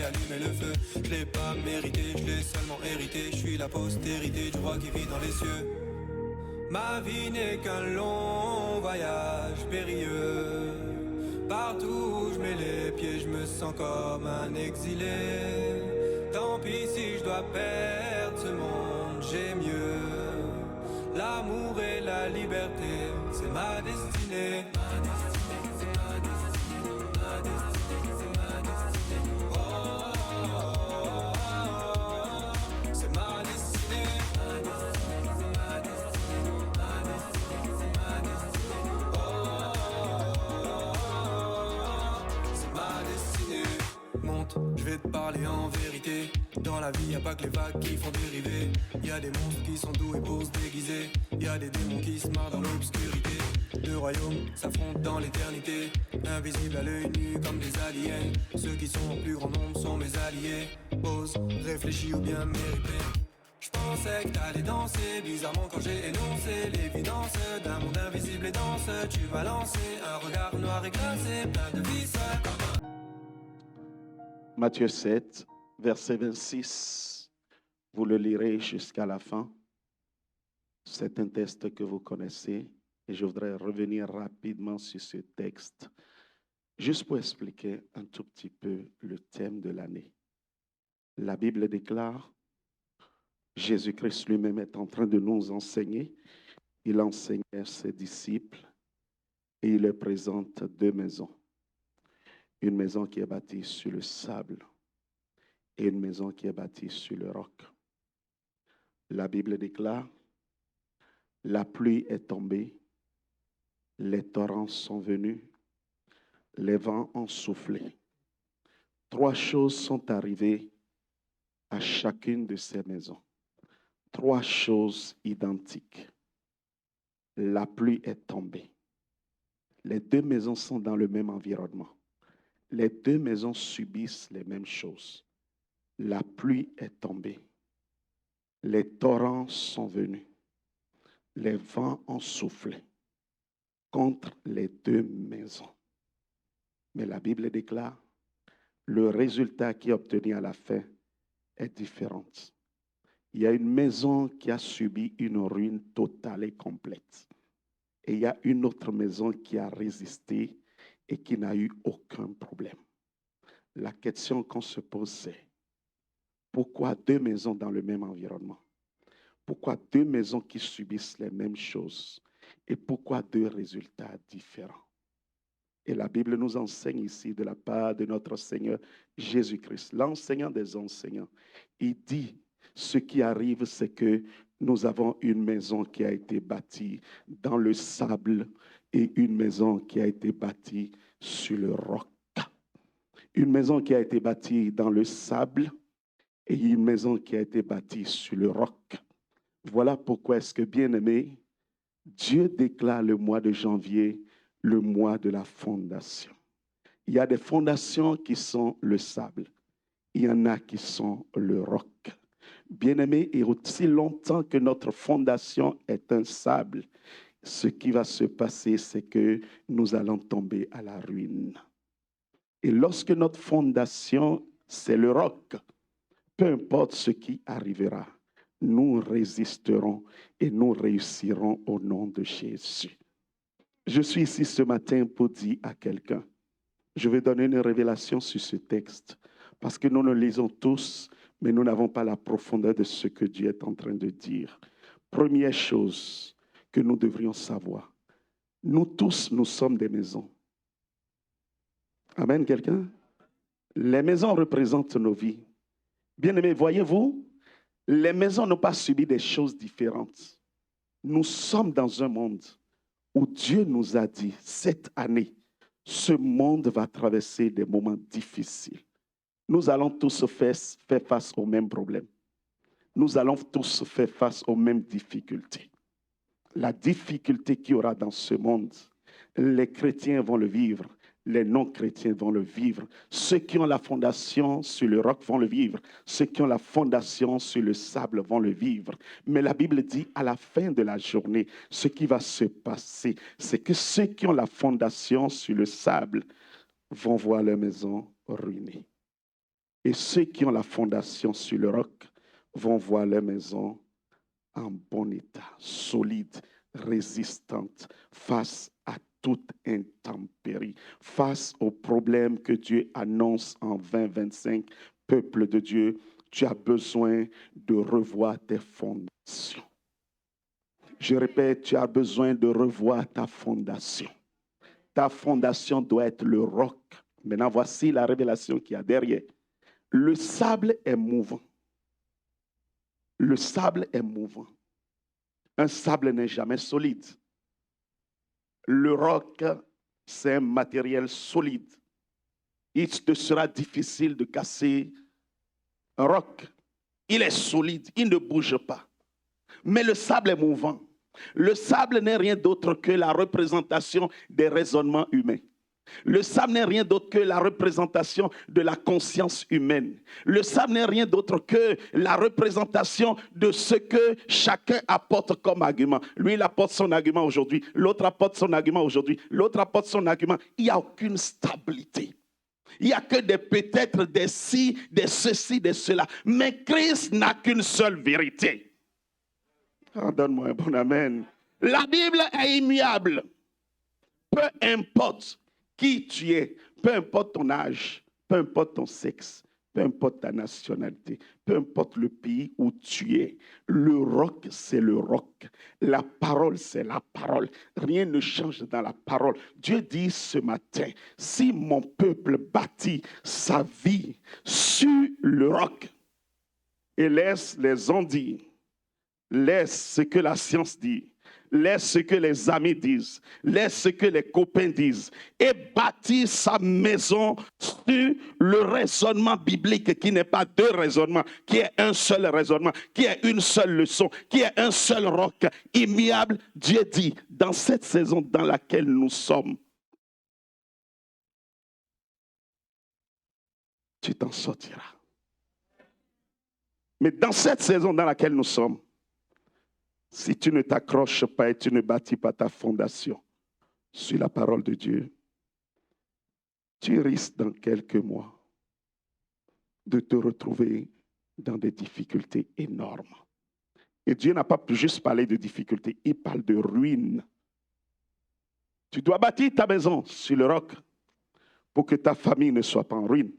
allumer le feu. Je l'ai pas mérité, je l'ai seulement hérité. Je suis la postérité du roi qui vit dans les cieux. Ma vie n'est qu'un long voyage périlleux. Partout où je mets les pieds, je me sens comme un exilé. Tant pis si je dois perdre ce monde, j'ai mieux. L'amour et la liberté, c'est ma destinée. C'est ma destinée. C'est ma destinée. Monte, je vais te parler en vérité. Dans la vie, y a pas que les vagues qui font dériver. Y a des monstres qui sont doués pour se déguiser. Y a des démons qui se marrent dans l'obscurité. Deux royaumes s'affrontent dans l'éternité. Invisibles à l'œil nu comme des aliens. Ceux qui sont en plus grand nombre sont mes alliés. Pose, réfléchis ou bien mérité. Je pensais que t'allais danser, bizarrement quand j'ai énoncé l'évidence d'un monde invisible et dense. Tu vas lancer un regard noir et glacé, plein de vices. Matthieu 7, verset 26, vous le lirez jusqu'à la fin. C'est un texte que vous connaissez et je voudrais revenir rapidement sur ce texte, juste pour expliquer un tout petit peu le thème de l'année. La Bible déclare, Jésus-Christ lui-même est en train de nous enseigner. Il enseignait à ses disciples et il leur présente deux maisons. Une maison qui est bâtie sur le sable et une maison qui est bâtie sur le roc. La Bible déclare, la pluie est tombée, les torrents sont venus, les vents ont soufflé. Trois choses sont arrivées à chacune de ces maisons. Trois choses identiques. La pluie est tombée. Les deux maisons sont dans le même environnement. Les deux maisons subissent les mêmes choses. La pluie est tombée. Les torrents sont venus. Les vents ont soufflé contre les deux maisons. Mais la Bible déclare, le résultat qui est obtenu à la fin est différent. Il y a une maison qui a subi une ruine totale et complète. Et il y a une autre maison qui a résisté et qui n'a eu aucun problème. La question qu'on se pose, c'est pourquoi deux maisons dans le même environnement? Pourquoi deux maisons qui subissent les mêmes choses? Et pourquoi deux résultats différents? Et la Bible nous enseigne ici de la part de notre Seigneur Jésus-Christ, l'enseignant des enseignants. Il dit, ce qui arrive, c'est que nous avons une maison qui a été bâtie dans le sable et une maison qui a été bâtie sur le roc. Une maison qui a été bâtie dans le sable et une maison qui a été bâtie sur le roc. Voilà pourquoi est-ce que, bien-aimé, Dieu déclare le mois de janvier le mois de la fondation. Il y a des fondations qui sont le sable. Il y en a qui sont le roc. Bien-aimé, et aussi longtemps que notre fondation est un sable, ce qui va se passer, c'est que nous allons tomber à la ruine. Et lorsque notre fondation, c'est le roc, peu importe ce qui arrivera, nous résisterons et nous réussirons au nom de Jésus. Je suis ici ce matin pour dire à quelqu'un, je vais donner une révélation sur ce texte, parce que nous le lisons tous, mais nous n'avons pas la profondeur de ce que Dieu est en train de dire. Première chose que nous devrions savoir, nous tous, nous sommes des maisons. Amen, quelqu'un? Les maisons représentent nos vies. Bien-aimés, voyez-vous, les maisons n'ont pas subi des choses différentes. Nous sommes dans un monde où Dieu nous a dit, cette année, ce monde va traverser des moments difficiles. Nous allons tous faire face aux mêmes problèmes. Nous allons tous faire face aux mêmes difficultés. La difficulté qu'il y aura dans ce monde, les chrétiens vont le vivre, les non-chrétiens vont le vivre. Ceux qui ont la fondation sur le roc vont le vivre. Ceux qui ont la fondation sur le sable vont le vivre. Mais la Bible dit, à la fin de la journée, ce qui va se passer, c'est que ceux qui ont la fondation sur le sable vont voir leur maison ruinée. Et ceux qui ont la fondation sur le roc vont voir leur maison en bon état, solide, résistante, face à toute intempérie, face aux problèmes que Dieu annonce en 2025. Peuple de Dieu, tu as besoin de revoir tes fondations. Je répète, tu as besoin de revoir ta fondation. Ta fondation doit être le roc. Maintenant, voici la révélation qu'il y a derrière. Le sable est mouvant. Le sable est mouvant. Un sable n'est jamais solide. Le roc, c'est un matériel solide. Il te sera difficile de casser un roc. Il est solide, il ne bouge pas. Mais le sable est mouvant. Le sable n'est rien d'autre que la représentation des raisonnements humains. Le sable n'est rien d'autre que la représentation de la conscience humaine. Le sable n'est rien d'autre que la représentation de ce que chacun apporte comme argument. Lui, il apporte son argument aujourd'hui. L'autre apporte son argument aujourd'hui. L'autre apporte son argument. Il n'y a aucune stabilité. Il n'y a que des peut-être, des si, des ceci, des cela. Mais Christ n'a qu'une seule vérité. Oh, donne-moi un bon amen. La Bible est immuable. Peu importe qui tu es, peu importe ton âge, peu importe ton sexe, peu importe ta nationalité, peu importe le pays où tu es, le roc, c'est le roc. La parole, c'est la parole. Rien ne change dans la parole. Dieu dit ce matin, si mon peuple bâtit sa vie sur le roc et laisse les ondes dire, laisse ce que la science dit, laisse ce que les amis disent, laisse ce que les copains disent et bâtit sa maison sur le raisonnement biblique qui n'est pas deux raisonnements, qui est un seul raisonnement, qui est une seule leçon, qui est un seul roc immuable. Dieu dit, dans cette saison dans laquelle nous sommes, tu t'en sortiras. Mais dans cette saison dans laquelle nous sommes, si tu ne t'accroches pas et tu ne bâtis pas ta fondation sur la parole de Dieu, tu risques dans quelques mois de te retrouver dans des difficultés énormes. Et Dieu n'a pas juste parlé de difficultés, il parle de ruine. Tu dois bâtir ta maison sur le roc pour que ta famille ne soit pas en ruine.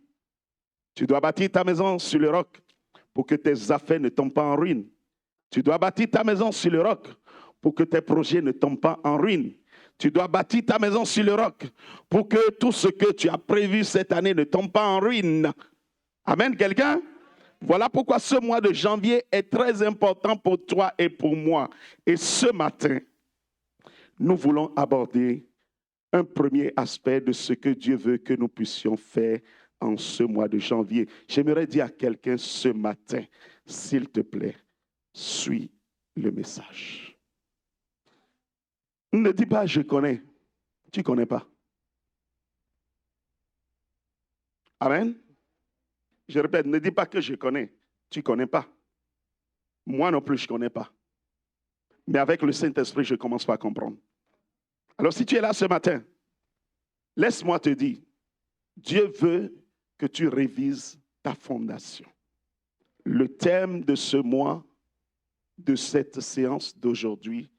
Tu dois bâtir ta maison sur le roc pour que tes affaires ne tombent pas en ruine. Tu dois bâtir ta maison sur le roc pour que tes projets ne tombent pas en ruine. Tu dois bâtir ta maison sur le roc pour que tout ce que tu as prévu cette année ne tombe pas en ruine. Amen, quelqu'un? Voilà pourquoi ce mois de janvier est très important pour toi et pour moi. Et ce matin, nous voulons aborder un premier aspect de ce que Dieu veut que nous puissions faire en ce mois de janvier. J'aimerais dire à quelqu'un ce matin, s'il te plaît, suis le message. Ne dis pas je connais. Tu ne connais pas. Amen. Je répète, ne dis pas que je connais. Tu ne connais pas. Moi non plus, je ne connais pas. Mais avec le Saint-Esprit, je commence pas à comprendre. Alors si tu es là ce matin, laisse-moi te dire, Dieu veut que tu révises ta fondation. Le thème de ce mois, de cette séance d'aujourd'hui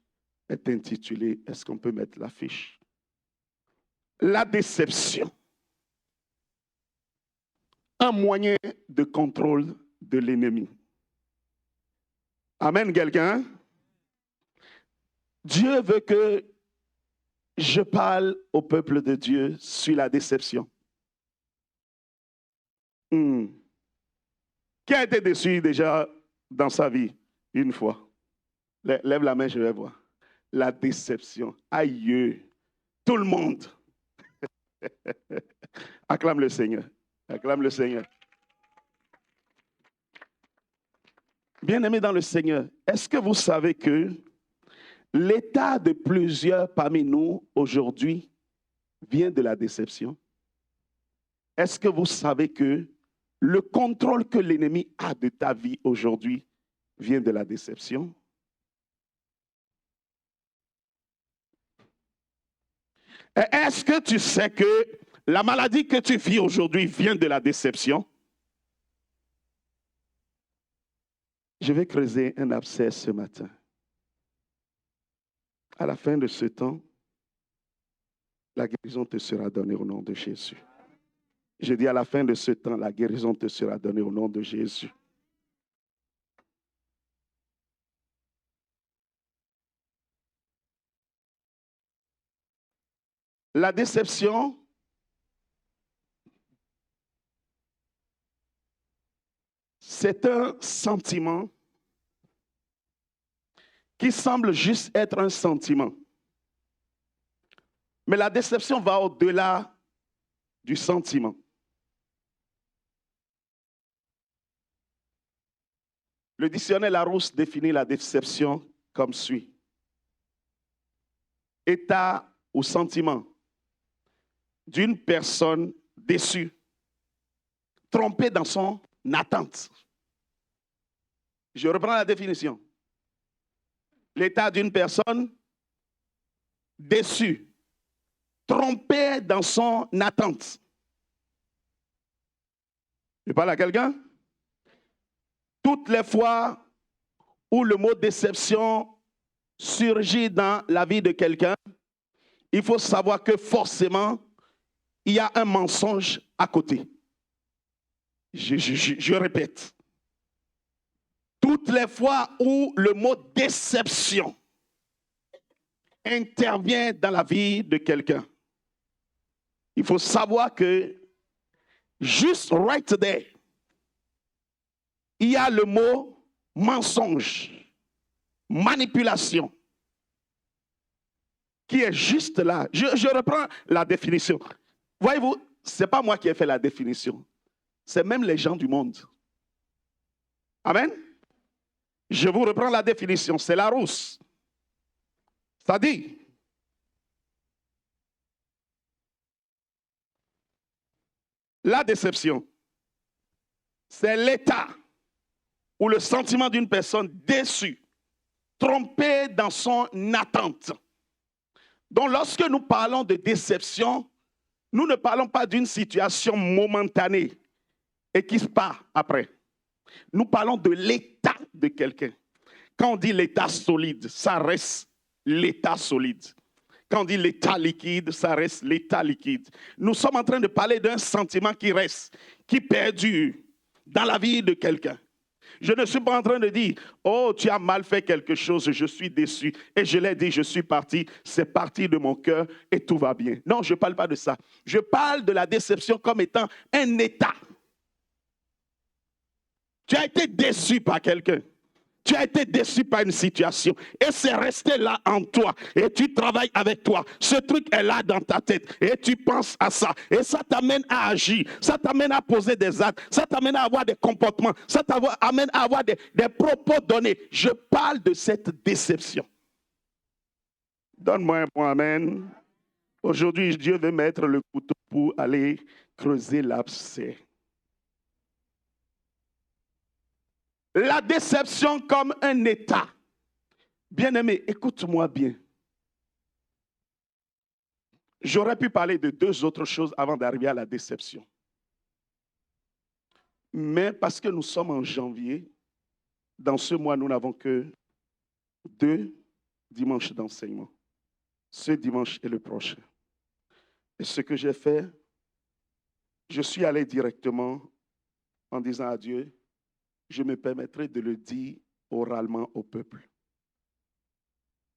est intitulé, est-ce qu'on peut mettre l'affiche? La déception. Un moyen de contrôle de l'ennemi. Amen, quelqu'un? Dieu veut que je parle au peuple de Dieu sur la déception. Qui a été déçu déjà dans sa vie une fois? Lève la main, je vais voir. La déception. Aïe, tout le monde. Acclame le Seigneur. Acclame le Seigneur. Bien-aimés dans le Seigneur, est-ce que vous savez que l'état de plusieurs parmi nous aujourd'hui vient de la déception? Est-ce que vous savez que le contrôle que l'ennemi a de ta vie aujourd'hui vient de la déception? Est-ce que tu sais que la maladie que tu vis aujourd'hui vient de la déception? Je vais creuser un abcès ce matin. À la fin de ce temps, la guérison te sera donnée au nom de Jésus. Je dis à la fin de ce temps, la guérison te sera donnée au nom de Jésus. La déception, c'est un sentiment qui semble juste être un sentiment. Mais la déception va au-delà du sentiment. Le dictionnaire Larousse définit la déception comme suit. État ou sentiment d'une personne déçue, trompée dans son attente. Je reprends la définition. L'état d'une personne déçue, trompée dans son attente. Je parle à quelqu'un? Toutes les fois où le mot déception surgit dans la vie de quelqu'un, il faut savoir que forcément, il y a un mensonge à côté. Je répète. Toutes les fois où le mot déception intervient dans la vie de quelqu'un, il faut savoir que juste right there, il y a le mot mensonge, manipulation, qui est juste là. Je reprends la définition. Voyez-vous, ce n'est pas moi qui ai fait la définition. C'est même les gens du monde. Amen. Je vous reprends la définition. C'est Larousse. Ça dit, la déception, c'est l'état ou le sentiment d'une personne déçue, trompée dans son attente. Donc, lorsque nous parlons de déception, nous ne parlons pas d'une situation momentanée et qui se part après. Nous parlons de l'état de quelqu'un. Quand on dit l'état solide, ça reste l'état solide. Quand on dit l'état liquide, ça reste l'état liquide. Nous sommes en train de parler d'un sentiment qui reste, qui perdure dans la vie de quelqu'un. Je ne suis pas en train de dire, oh, tu as mal fait quelque chose, je suis déçu. Et je l'ai dit, je suis parti, c'est parti de mon cœur et tout va bien. Non, je ne parle pas de ça. Je parle de la déception comme étant un état. Tu as été déçu par quelqu'un. Tu as été déçu par une situation et c'est resté là en toi et tu travailles avec toi. Ce truc est là dans ta tête et tu penses à ça et ça t'amène à agir, ça t'amène à poser des actes, ça t'amène à avoir des comportements, ça t'amène à avoir des propos donnés. Je parle de cette déception. Donne-moi un point, amen. Aujourd'hui, Dieu veut mettre le couteau pour aller creuser l'abcès. La déception comme un état. Bien-aimé, écoute-moi bien. J'aurais pu parler de deux autres choses avant d'arriver à la déception. Mais parce que nous sommes en janvier, dans ce mois, nous n'avons que 2 dimanches d'enseignement. Ce dimanche et le prochain. Et ce que j'ai fait, je suis allé directement en disant à Dieu, je me permettrai de le dire oralement au peuple.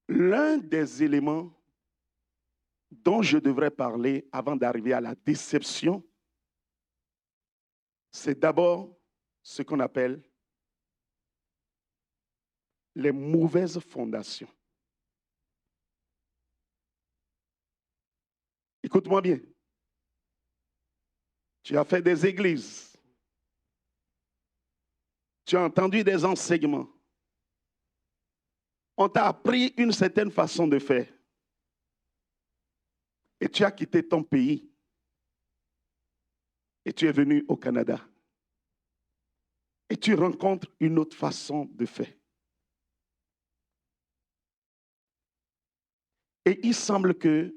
L'un des éléments dont je devrais parler avant d'arriver à la déception, c'est d'abord ce qu'on appelle les mauvaises fondations. Écoute-moi bien. Tu as fait des églises. Tu as entendu des enseignements. On t'a appris une certaine façon de faire. Et tu as quitté ton pays. Et tu es venu au Canada. Et tu rencontres une autre façon de faire. Et il semble que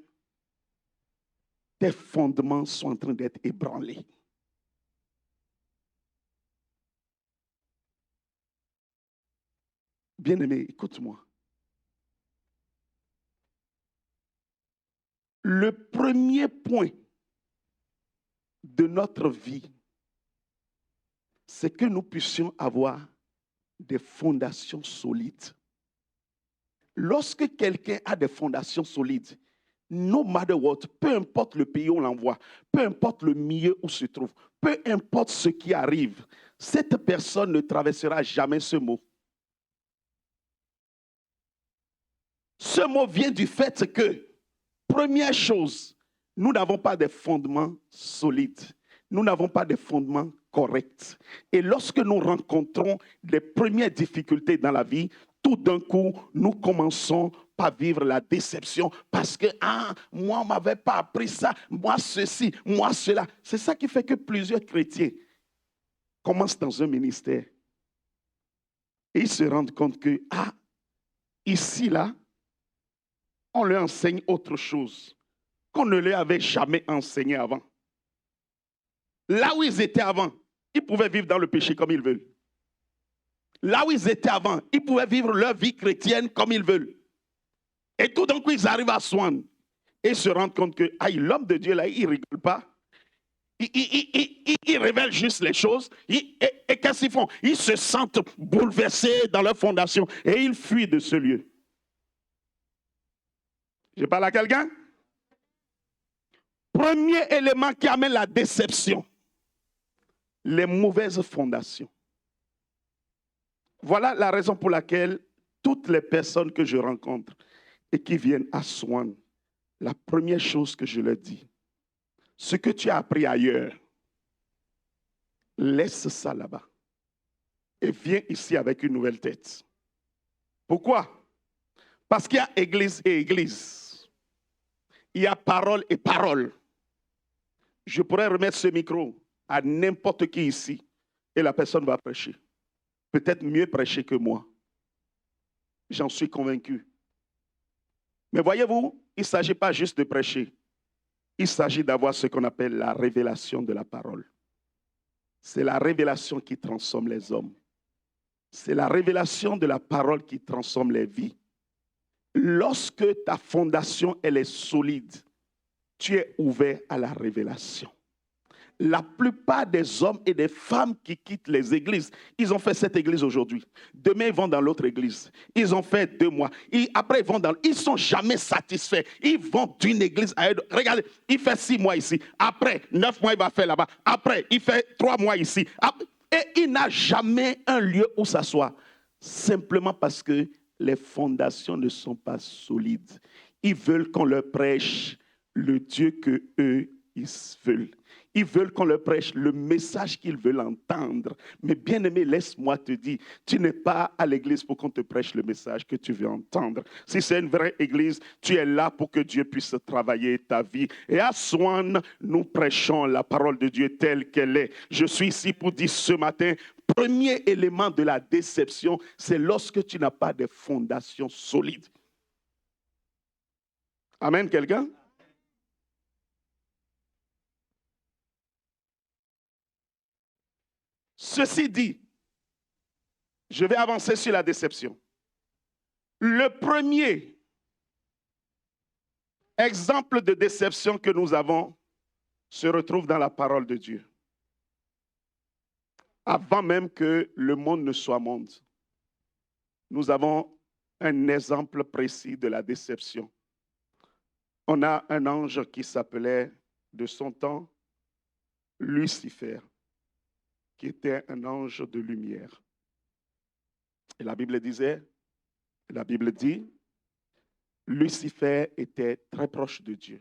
tes fondements sont en train d'être ébranlés. Bien-aimé, écoute-moi. Le premier point de notre vie, c'est que nous puissions avoir des fondations solides. Lorsque quelqu'un a des fondations solides, no matter what, peu importe le pays où on l'envoie, peu importe le milieu où se trouve, peu importe ce qui arrive, cette personne ne traversera jamais ce mot. Ce mot vient du fait que, première chose, nous n'avons pas de fondements solides. Nous n'avons pas de fondements corrects. Et lorsque nous rencontrons les premières difficultés dans la vie, tout d'un coup, nous commençons par vivre la déception parce que, moi, on ne m'avait pas appris ça, moi, ceci, moi, cela. C'est ça qui fait que plusieurs chrétiens commencent dans un ministère et ils se rendent compte que, ici, là, on leur enseigne autre chose qu'on ne leur avait jamais enseigné avant. Là où ils étaient avant, ils pouvaient vivre dans le péché comme ils veulent. Là où ils étaient avant, ils pouvaient vivre leur vie chrétienne comme ils veulent. Et tout d'un coup, ils arrivent à Swan et se rendent compte que l'homme de Dieu, là, il ne rigole pas. Ils révèlent juste les choses. Et qu'est-ce qu'ils font? Ils se sentent bouleversés dans leur fondation et ils fuient de ce lieu. Je parle à quelqu'un? Premier élément qui amène la déception, les mauvaises fondations. Voilà la raison pour laquelle toutes les personnes que je rencontre et qui viennent à Swan, la première chose que je leur dis, ce que tu as appris ailleurs, laisse ça là-bas et viens ici avec une nouvelle tête. Pourquoi? Parce qu'il y a église et église. Il y a parole et parole. Je pourrais remettre ce micro à n'importe qui ici et la personne va prêcher. Peut-être mieux prêcher que moi. J'en suis convaincu. Mais voyez-vous, il ne s'agit pas juste de prêcher. Il s'agit d'avoir ce qu'on appelle la révélation de la parole. C'est la révélation qui transforme les hommes. C'est la révélation de la parole qui transforme les vies. Lorsque ta fondation, elle est solide, tu es ouvert à la révélation. La plupart des hommes et des femmes qui quittent les églises, ils ont fait cette église aujourd'hui. Demain, ils vont dans l'autre église. Ils ont fait 2 mois. Après, ils vont dans... Ils ne sont jamais satisfaits. Ils vont d'une église à une autre. Regardez, il fait 6 mois ici. Après, 9 mois, il va faire là-bas. Après, il fait 3 mois ici. Et il n'a jamais un lieu où s'asseoir. Simplement parce que les fondations ne sont pas solides. Ils veulent qu'on leur prêche le Dieu qu'eux, ils veulent. Ils veulent qu'on leur prêche le message qu'ils veulent entendre. Mais bien aimé, laisse-moi te dire, tu n'es pas à l'église pour qu'on te prêche le message que tu veux entendre. Si c'est une vraie église, tu es là pour que Dieu puisse travailler ta vie. Et à Swan, nous prêchons la parole de Dieu telle qu'elle est. Je suis ici pour dire ce matin, premier élément de la déception, c'est lorsque tu n'as pas de fondation solide. Amen, quelqu'un? Ceci dit, je vais avancer sur la déception. Le premier exemple de déception que nous avons se retrouve dans la parole de Dieu. Avant même que le monde ne soit monde, nous avons un exemple précis de la déception. On a un ange qui s'appelait de son temps Lucifer, qui était un ange de lumière. Et la Bible dit, Lucifer était très proche de Dieu.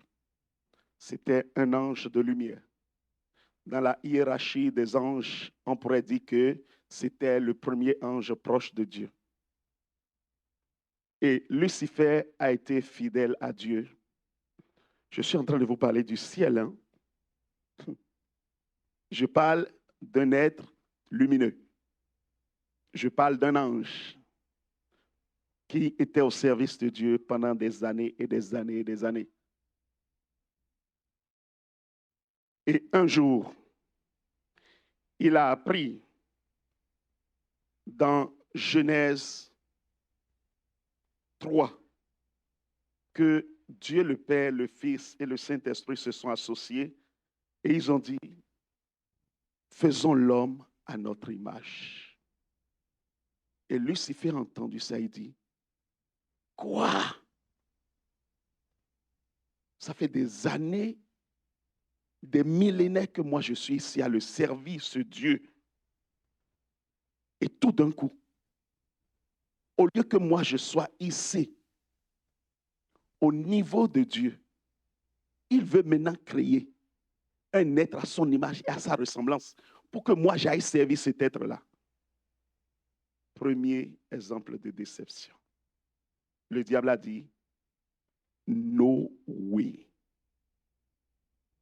C'était un ange de lumière. Dans la hiérarchie des anges, on pourrait dire que c'était le premier ange proche de Dieu. Et Lucifer a été fidèle à Dieu. Je suis en train de vous parler du ciel. Hein? Je parle d'un être lumineux. Je parle d'un ange qui était au service de Dieu pendant des années et des années et des années. Et un jour, il a appris dans Genèse 3, que Dieu le Père, le Fils et le Saint-Esprit se sont associés et ils ont dit, faisons l'homme à notre image. Et Lucifer a entendu ça, il dit, quoi? Ça fait des années, des millénaires que moi je suis ici à le servir, ce Dieu. Et tout d'un coup, au lieu que moi je sois ici, au niveau de Dieu, il veut maintenant créer un être à son image et à sa ressemblance pour que moi j'aille servir cet être-là. Premier exemple de déception. Le diable a dit, no way.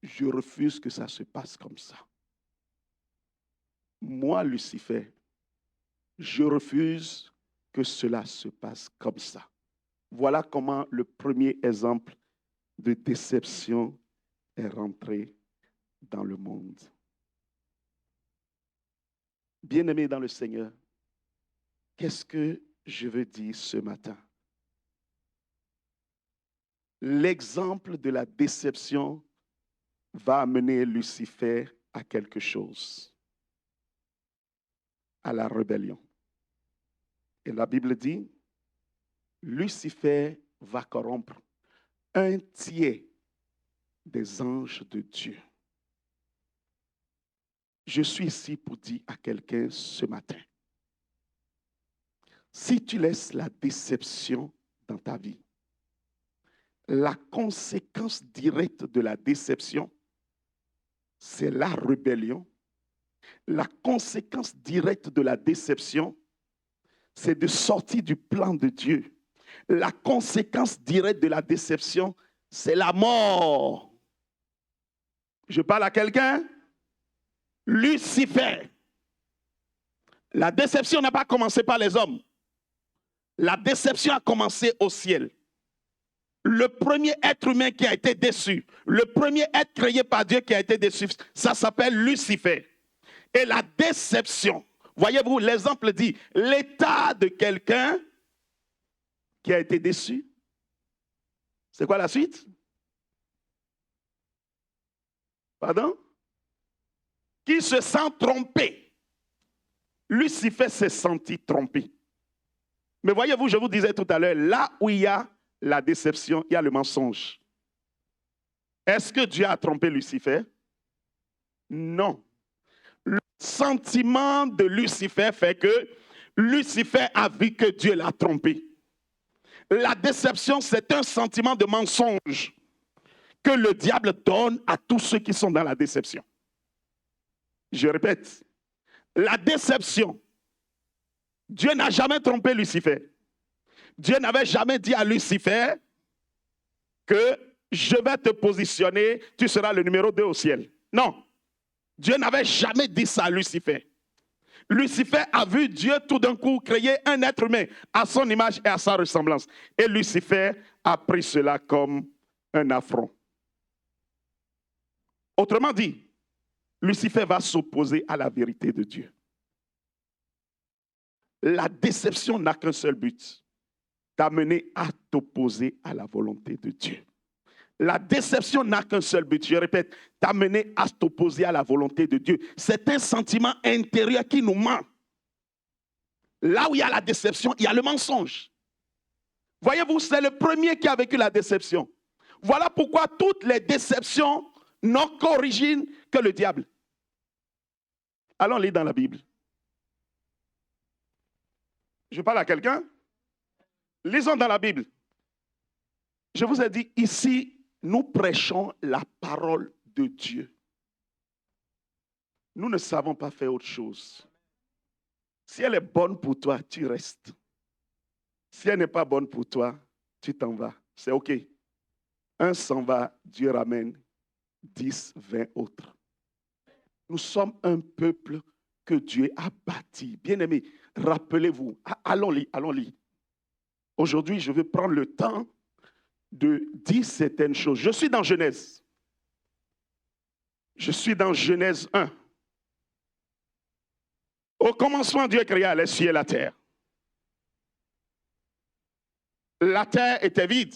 Je refuse que ça se passe comme ça. Moi, Lucifer, je refuse que cela se passe comme ça. Voilà comment le premier exemple de déception est rentré dans le monde. Bien-aimés dans le Seigneur, qu'est-ce que je veux dire ce matin? L'exemple de la déception va amener Lucifer à quelque chose, à la rébellion. Et la Bible dit, Lucifer va corrompre un tiers des anges de Dieu. Je suis ici pour dire à quelqu'un ce matin, si tu laisses la déception dans ta vie, la conséquence directe de la déception, c'est la rébellion. La conséquence directe de la déception, c'est de sortir du plan de Dieu. La conséquence directe de la déception, c'est la mort. Je parle à quelqu'un? Lucifer. La déception n'a pas commencé par les hommes. La déception a commencé au ciel. Le premier être humain qui a été déçu, le premier être créé par Dieu qui a été déçu, ça s'appelle Lucifer. Et la déception, voyez-vous, l'exemple dit, l'état de quelqu'un qui a été déçu. C'est quoi la suite? Pardon? Qui se sent trompé. Lucifer s'est senti trompé. Mais voyez-vous, je vous disais tout à l'heure, là où il y a la déception, il y a le mensonge. Est-ce que Dieu a trompé Lucifer? Non. Le sentiment de Lucifer fait que Lucifer a vu que Dieu l'a trompé. La déception, c'est un sentiment de mensonge que le diable donne à tous ceux qui sont dans la déception. Je répète, la déception, Dieu n'a jamais trompé Lucifer. Dieu n'avait jamais dit à Lucifer que je vais te positionner, tu seras le numéro 2 au ciel. Non, Dieu n'avait jamais dit ça à Lucifer. Lucifer a vu Dieu tout d'un coup créer un être humain à son image et à sa ressemblance. Et Lucifer a pris cela comme un affront. Autrement dit, Lucifer va s'opposer à la vérité de Dieu. La déception n'a qu'un seul but, t'amener à t'opposer à la volonté de Dieu. La déception n'a qu'un seul but, je répète, t'amener à t'opposer à la volonté de Dieu. C'est un sentiment intérieur qui nous ment. Là où il y a la déception, il y a le mensonge. Voyez-vous, c'est le premier qui a vécu la déception. Voilà pourquoi toutes les déceptions n'ont qu'origine que le diable. Allons lire dans la Bible. Je parle à quelqu'un? Lisons dans la Bible. Je vous ai dit, ici, nous prêchons la parole de Dieu. Nous ne savons pas faire autre chose. Si elle est bonne pour toi, tu restes. Si elle n'est pas bonne pour toi, tu t'en vas. C'est OK. Un s'en va, Dieu ramène 10, 20 autres. Nous sommes un peuple que Dieu a bâti. Bien-aimés, rappelez-vous, allons-y, allons-y. Aujourd'hui, je vais prendre le temps de dire certaines choses. Je suis dans Genèse. Je suis dans Genèse 1. Au commencement, Dieu créa les cieux et la terre. la terre était vide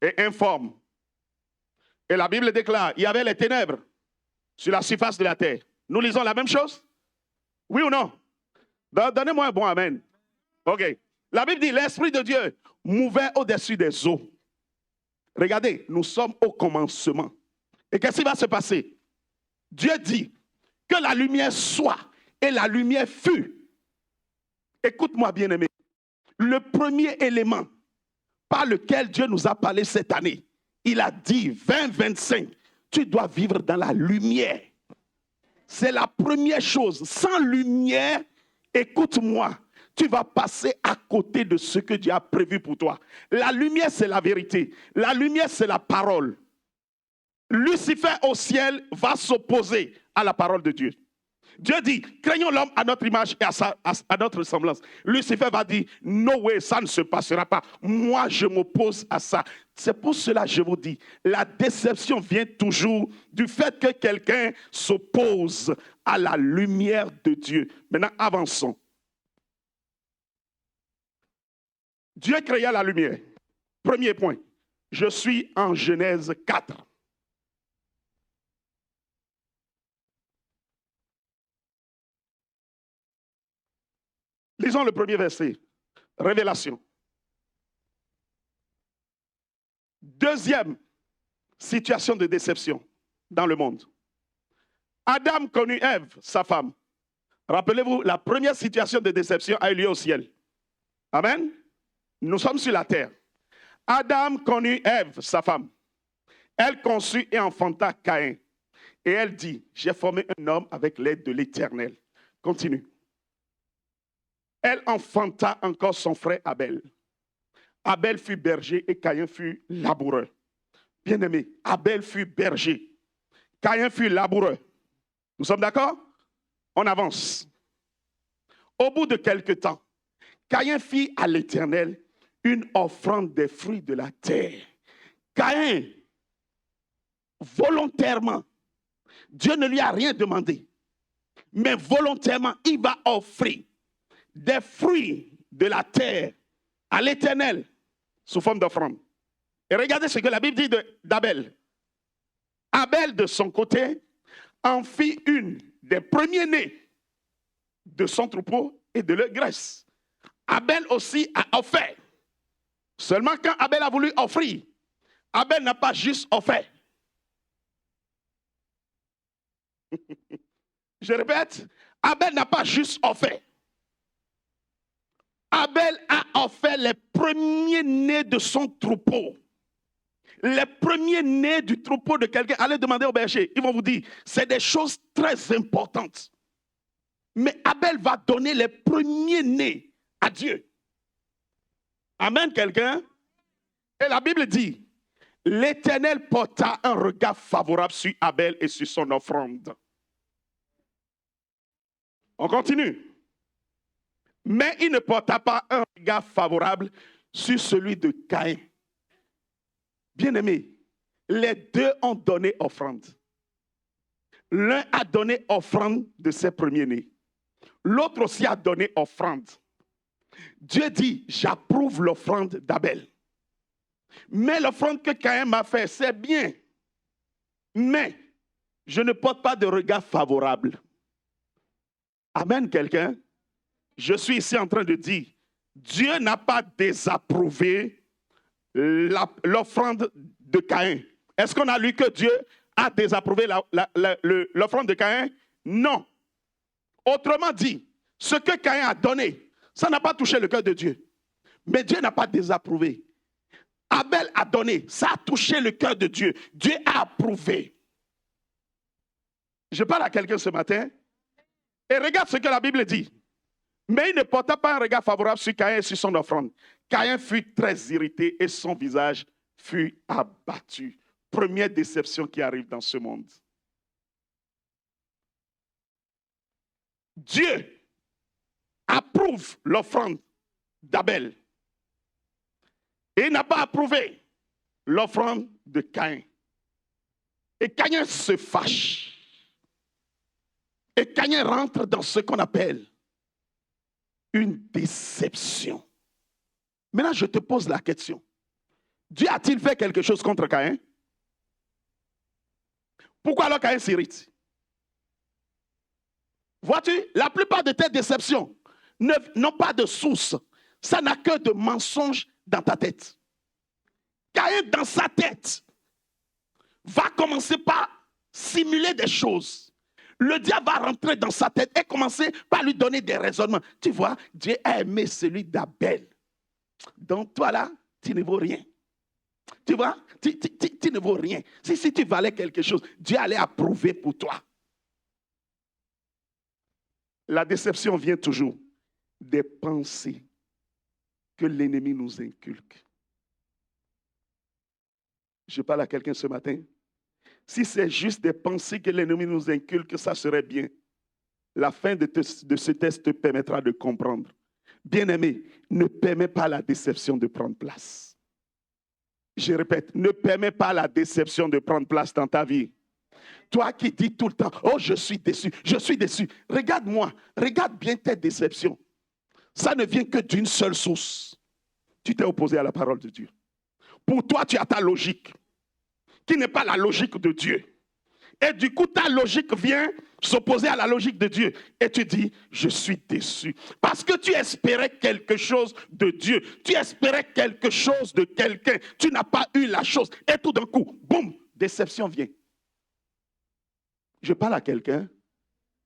et informe. Et la Bible déclare, il y avait les ténèbres sur la surface de la terre. Nous lisons la même chose? Oui ou non? Donnez-moi un bon amen. OK. La Bible dit, l'Esprit de Dieu mouvait au-dessus des eaux. Regardez, nous sommes au commencement. Et qu'est-ce qui va se passer? Dieu dit que la lumière soit et la lumière fut. Écoute-moi bien aimé. Le premier élément par lequel Dieu nous a parlé cette année, il a dit 2025, tu dois vivre dans la lumière. C'est la première chose. Sans lumière, écoute-moi, tu vas passer à côté de ce que Dieu a prévu pour toi. La lumière, c'est la vérité. La lumière, c'est la parole. Lucifer au ciel va s'opposer à la parole de Dieu. Dieu dit, craignons l'homme à notre image et à notre semblance. Lucifer va dire, no way, ça ne se passera pas. Moi, je m'oppose à ça. C'est pour cela que je vous dis, la déception vient toujours du fait que quelqu'un s'oppose à la lumière de Dieu. Maintenant, avançons. Dieu créa la lumière. Premier point, je suis en Genèse 4. Lisons le premier verset. Révélation. Deuxième situation de déception dans le monde. Adam connut Ève, sa femme. Rappelez-vous, la première situation de déception a eu lieu au ciel. Amen. Nous sommes sur la terre. Adam connut Ève, sa femme. Elle conçut et enfanta Caïn. Et elle dit, j'ai formé un homme avec l'aide de l'Éternel. Continue. Elle enfanta encore son frère Abel. Abel fut berger et Caïn fut laboureur. Bien-aimé, Abel fut berger. Caïn fut laboureur. Nous sommes d'accord? On avance. Au bout de quelque temps, Caïn fit à l'Éternel une offrande des fruits de la terre. Caïn, volontairement, Dieu ne lui a rien demandé, mais volontairement, il va offrir des fruits de la terre à l'Éternel sous forme d'offrande. Et regardez ce que la Bible dit d'Abel. Abel, de son côté, en fit une des premiers-nés de son troupeau et de leur graisse. Abel aussi a offert. Seulement quand Abel a voulu offrir, Abel n'a pas juste offert. Je répète, Abel n'a pas juste offert. Abel a offert les premiers-nés de son troupeau. Les premiers-nés du troupeau de quelqu'un. Allez demander au berger. Ils vont vous dire, c'est des choses très importantes. Mais Abel va donner les premiers-nés à Dieu. Amen, quelqu'un? Et la Bible dit, l'Éternel porta un regard favorable sur Abel et sur son offrande. On continue. Mais il ne porta pas un regard favorable sur celui de Caïn. Bien-aimés, les deux ont donné offrande. L'un a donné offrande de ses premiers-nés. L'autre aussi a donné offrande. Dieu dit, j'approuve l'offrande d'Abel. Mais l'offrande que Caïn m'a fait, c'est bien. Mais je ne porte pas de regard favorable. Amen, quelqu'un? Je suis ici en train de dire, Dieu n'a pas désapprouvé l'offrande de Caïn. Est-ce qu'on a lu que Dieu a désapprouvé l'offrande de Caïn? Non. Autrement dit, ce que Caïn a donné, ça n'a pas touché le cœur de Dieu. Mais Dieu n'a pas désapprouvé. Abel a donné, ça a touché le cœur de Dieu. Dieu a approuvé. Je parle à quelqu'un ce matin. Et regarde ce que la Bible dit. Mais il ne porta pas un regard favorable sur Caïn et sur son offrande. Caïn fut très irrité et son visage fut abattu. Première déception qui arrive dans ce monde. Dieu approuve l'offrande d'Abel. Et il n'a pas approuvé l'offrande de Caïn. Et Caïn se fâche. Et Caïn rentre dans ce qu'on appelle une déception. Maintenant, je te pose la question. Dieu a-t-il fait quelque chose contre Caïn? Pourquoi alors Caïn s'irrite? Vois-tu, la plupart de tes déceptions n'ont pas de source. Ça n'a que de mensonges dans ta tête. Caïn, dans sa tête, va commencer par simuler des choses. Le diable va rentrer dans sa tête et commencer par lui donner des raisonnements. Tu vois, Dieu a aimé celui d'Abel. Donc toi là, tu ne vaux rien. Tu vois, tu ne vaux rien. Si tu valais quelque chose, Dieu allait approuver pour toi. La déception vient toujours des pensées que l'ennemi nous inculque. Je parle à quelqu'un ce matin. Si c'est juste des pensées que l'ennemi nous inculque, ça serait bien. La fin de ce test te permettra de comprendre. Bien-aimé, ne permets pas la déception de prendre place. Je répète, ne permets pas la déception de prendre place dans ta vie. Toi qui dis tout le temps, oh je suis déçu, je suis déçu. Regarde-moi, regarde bien tes déceptions. Ça ne vient que d'une seule source. Tu t'es opposé à la parole de Dieu. Pour toi, tu as ta logique, qui n'est pas la logique de Dieu. Et du coup, ta logique vient s'opposer à la logique de Dieu. Et tu dis, je suis déçu. Parce que tu espérais quelque chose de Dieu. Tu espérais quelque chose de quelqu'un. Tu n'as pas eu la chose. Et tout d'un coup, boum, déception vient. Je parle à quelqu'un.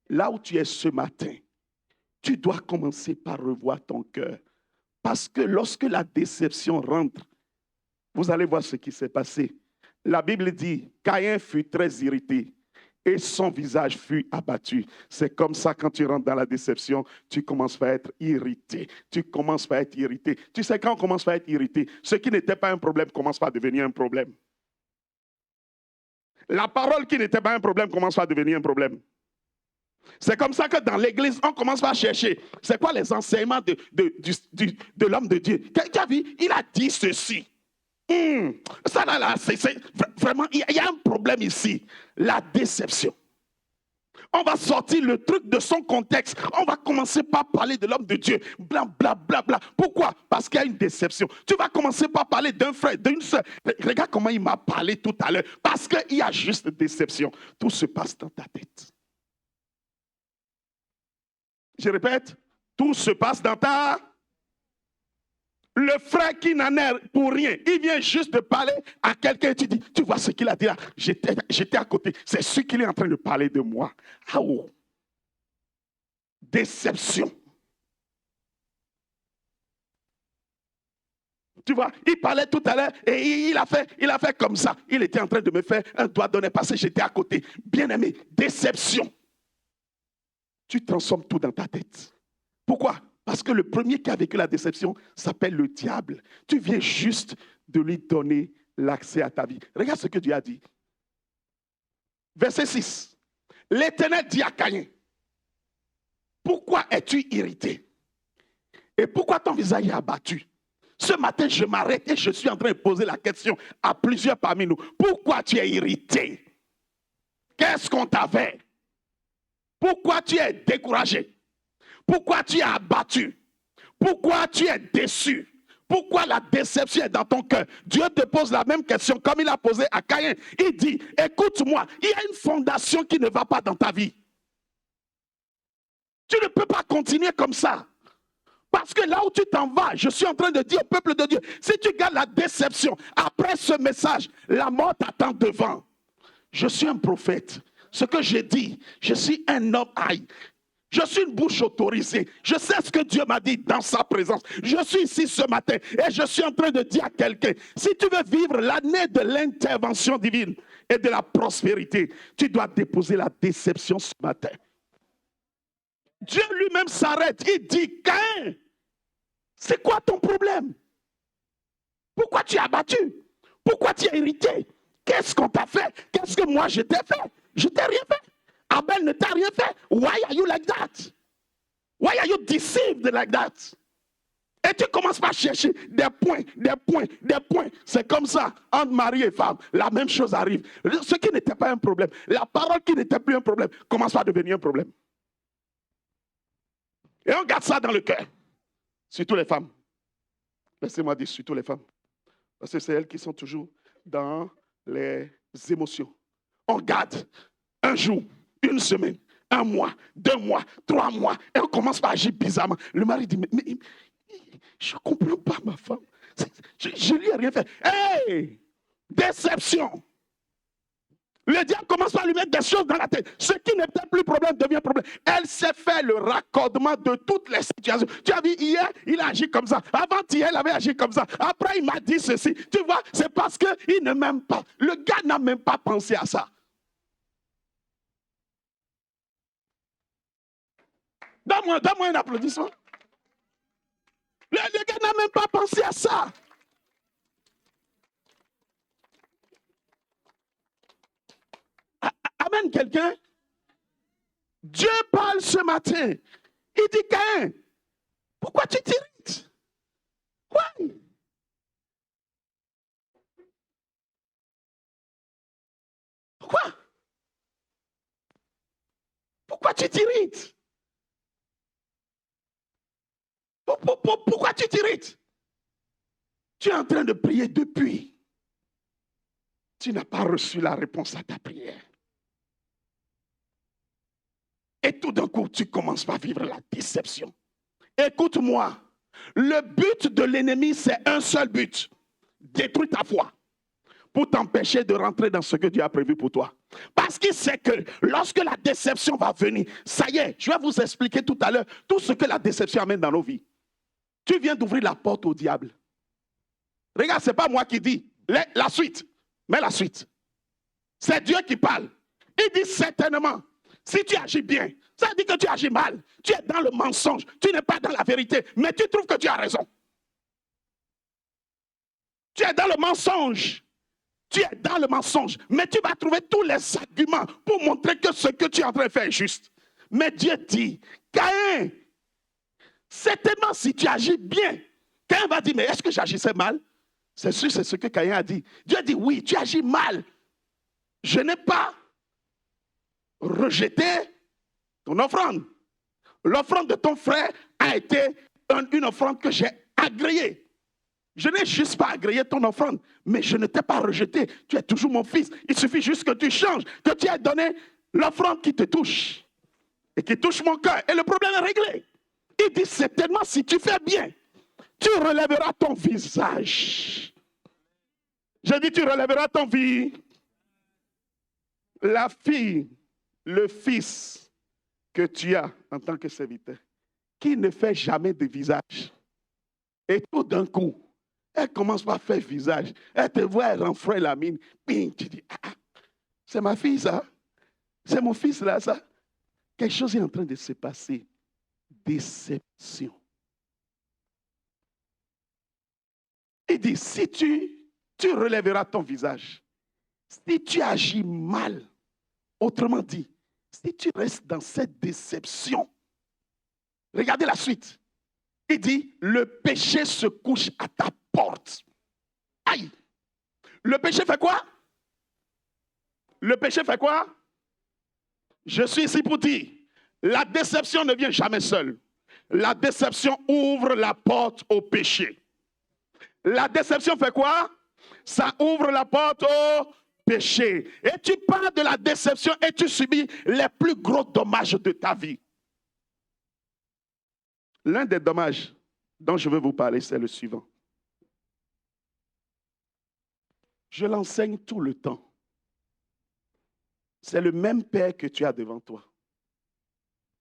Là où tu es ce matin, tu dois commencer par revoir ton cœur. Parce que lorsque la déception rentre, vous allez voir ce qui s'est passé. La Bible dit, Caïn fut très irrité et son visage fut abattu. C'est comme ça, quand tu rentres dans la déception, tu commences à être irrité. Tu commences à être irrité. Tu sais, quand on commence à être irrité, ce qui n'était pas un problème commence à devenir un problème. La parole qui n'était pas un problème commence à devenir un problème. C'est comme ça que dans l'église, on commence à chercher. C'est quoi les enseignements de l'homme de Dieu? Tu as vu? Il a dit ceci. Ça là, c'est vraiment, il y a un problème ici. La déception. On va sortir le truc de son contexte. On va commencer par parler de l'homme de Dieu. Bla, bla, bla, bla. Pourquoi? Parce qu'il y a une déception. Tu vas commencer par parler d'un frère, d'une soeur. Regarde comment il m'a parlé tout à l'heure. Parce qu'il y a juste déception. Tout se passe dans ta tête. Je répète, tout se passe dans ta... Le frère qui n'en est pour rien, il vient juste de parler à quelqu'un et tu dis, tu vois ce qu'il a dit là, j'étais à côté, c'est ce qu'il est en train de parler de moi. Ah oh. Déception. Tu vois, il parlait tout à l'heure et il a fait comme ça. Il était en train de me faire un doigt d'honneur parce que j'étais à côté. Bien-aimé, déception. Tu transformes tout dans ta tête. Pourquoi? Parce que le premier qui a vécu la déception s'appelle le diable. Tu viens juste de lui donner l'accès à ta vie. Regarde ce que Dieu a dit. Verset 6. L'Éternel dit à Caïn, pourquoi es-tu irrité? Et pourquoi ton visage est abattu? Ce matin, je m'arrête et je suis en train de poser la question à plusieurs parmi nous. Pourquoi tu es irrité? Qu'est-ce qu'on t'a fait? Pourquoi tu es découragé? Pourquoi tu es abattu? Pourquoi tu es déçu? Pourquoi la déception est dans ton cœur? Dieu te pose la même question comme il a posé à Caïn. Il dit, écoute-moi, il y a une fondation qui ne va pas dans ta vie. Tu ne peux pas continuer comme ça. Parce que là où tu t'en vas, je suis en train de dire au peuple de Dieu, si tu gardes la déception, après ce message, la mort t'attend devant. Je suis un prophète. Ce que j'ai dit, je suis un homme haï. Je suis une bouche autorisée. Je sais ce que Dieu m'a dit dans sa présence. Je suis ici ce matin et je suis en train de dire à quelqu'un, si tu veux vivre l'année de l'intervention divine et de la prospérité, tu dois déposer la déception ce matin. Dieu lui-même s'arrête. Il dit, Caïn, c'est quoi ton problème? Pourquoi tu es abattu? Pourquoi tu es irrité? Qu'est-ce qu'on t'a fait? Qu'est-ce que moi je t'ai fait? Je t'ai rien fait. Abel ne t'a rien fait. Why are you like that? Why are you deceived like that? Et tu commences par chercher des points. C'est comme ça, entre mari et femme, la même chose arrive. Ce qui n'était pas un problème, la parole qui n'était plus un problème, commence à devenir un problème. Et on garde ça dans le cœur. Surtout les femmes. Laissez-moi dire surtout les femmes. Parce que c'est elles qui sont toujours dans les émotions. On garde un jour, une semaine, un mois, 2 mois, 3 mois, et on commence par agir bizarrement. Le mari dit, mais je ne comprends pas ma femme. Je ne lui ai rien fait. Hey! Déception. Le diable commence par lui mettre des choses dans la tête. Ce qui n'était plus problème devient problème. Elle s'est fait le raccordement de toutes les situations. Tu as vu, hier, il a agi comme ça. Avant-hier, il avait agi comme ça. Après, il m'a dit ceci. Tu vois, c'est parce qu'il ne m'aime pas. Le gars n'a même pas pensé à ça. Donne-moi un applaudissement. Le gars n'a même pas pensé à ça. Amen, quelqu'un. Dieu parle ce matin. Il dit, Caïn, pourquoi tu t'irrites? Why? Pourquoi tu t'irrites? Pourquoi tu t'irrites? Tu es en train de prier depuis. Tu n'as pas reçu la réponse à ta prière. Et tout d'un coup, tu commences par vivre la déception. Écoute-moi, le but de l'ennemi, c'est un seul but. Détruire ta foi pour t'empêcher de rentrer dans ce que Dieu a prévu pour toi. Parce qu'il sait que lorsque la déception va venir, ça y est, je vais vous expliquer tout à l'heure tout ce que la déception amène dans nos vies. Tu viens d'ouvrir la porte au diable. Regarde, ce n'est pas moi qui dis. La suite. Mais la suite. C'est Dieu qui parle. Il dit certainement, si tu agis bien, ça dit que tu agis mal. Tu es dans le mensonge. Tu n'es pas dans la vérité. Mais tu trouves que tu as raison. Tu es dans le mensonge. Tu es dans le mensonge. Mais tu vas trouver tous les arguments pour montrer que ce que tu es en train de faire est juste. Mais Dieu dit, Caïn, certainement si tu agis bien, Caïn va dire, mais est-ce que j'agissais mal? C'est sûr, c'est ce que Caïn a dit. Dieu dit, oui, tu agis mal. Je n'ai pas rejeté ton offrande. L'offrande de ton frère a été une offrande que j'ai agréée. Je n'ai juste pas agréé ton offrande, mais je ne t'ai pas rejeté. Tu es toujours mon fils. Il suffit juste que tu changes, que tu aies donné l'offrande qui te touche et qui touche mon cœur. Et le problème est réglé. Il dit certainement, si tu fais bien, tu relèveras ton visage. J'ai dit, tu relèveras ton visage. La fille, le fils que tu as en tant que serviteur, qui ne fait jamais de visage. Et tout d'un coup, elle commence par faire visage. Elle te voit, elle renfroie la mine. Bing, tu dis, c'est ma fille ça. C'est mon fils là ça. Quelque chose est en train de se passer. Déception. Il dit, si tu relèveras ton visage, si tu agis mal, autrement dit, si tu restes dans cette déception, regardez la suite. Il dit, le péché se couche à ta porte. Aïe! Le péché fait quoi? Le péché fait quoi? Je suis ici pour dire, la déception ne vient jamais seule. La déception ouvre la porte au péché. La déception fait quoi? Ça ouvre la porte au péché. Et tu parles de la déception et tu subis les plus gros dommages de ta vie. L'un des dommages dont je veux vous parler, c'est le suivant. Je l'enseigne tout le temps. C'est le même Père que tu as devant toi.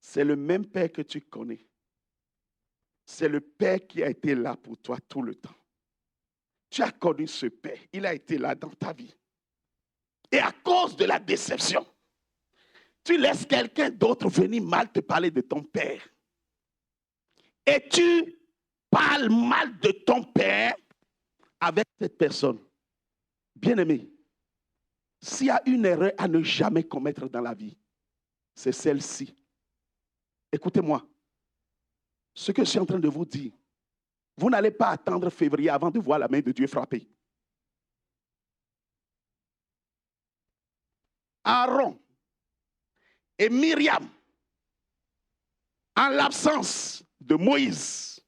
C'est le même Père que tu connais. C'est le Père qui a été là pour toi tout le temps. Tu as connu ce Père. Il a été là dans ta vie. Et à cause de la déception, tu laisses quelqu'un d'autre venir mal te parler de ton Père. Et tu parles mal de ton Père avec cette personne. Bien-aimé, s'il y a une erreur à ne jamais commettre dans la vie, c'est celle-ci. Écoutez-moi, ce que je suis en train de vous dire, vous n'allez pas attendre février avant de voir la main de Dieu frapper. Aaron et Myriam, en l'absence de Moïse,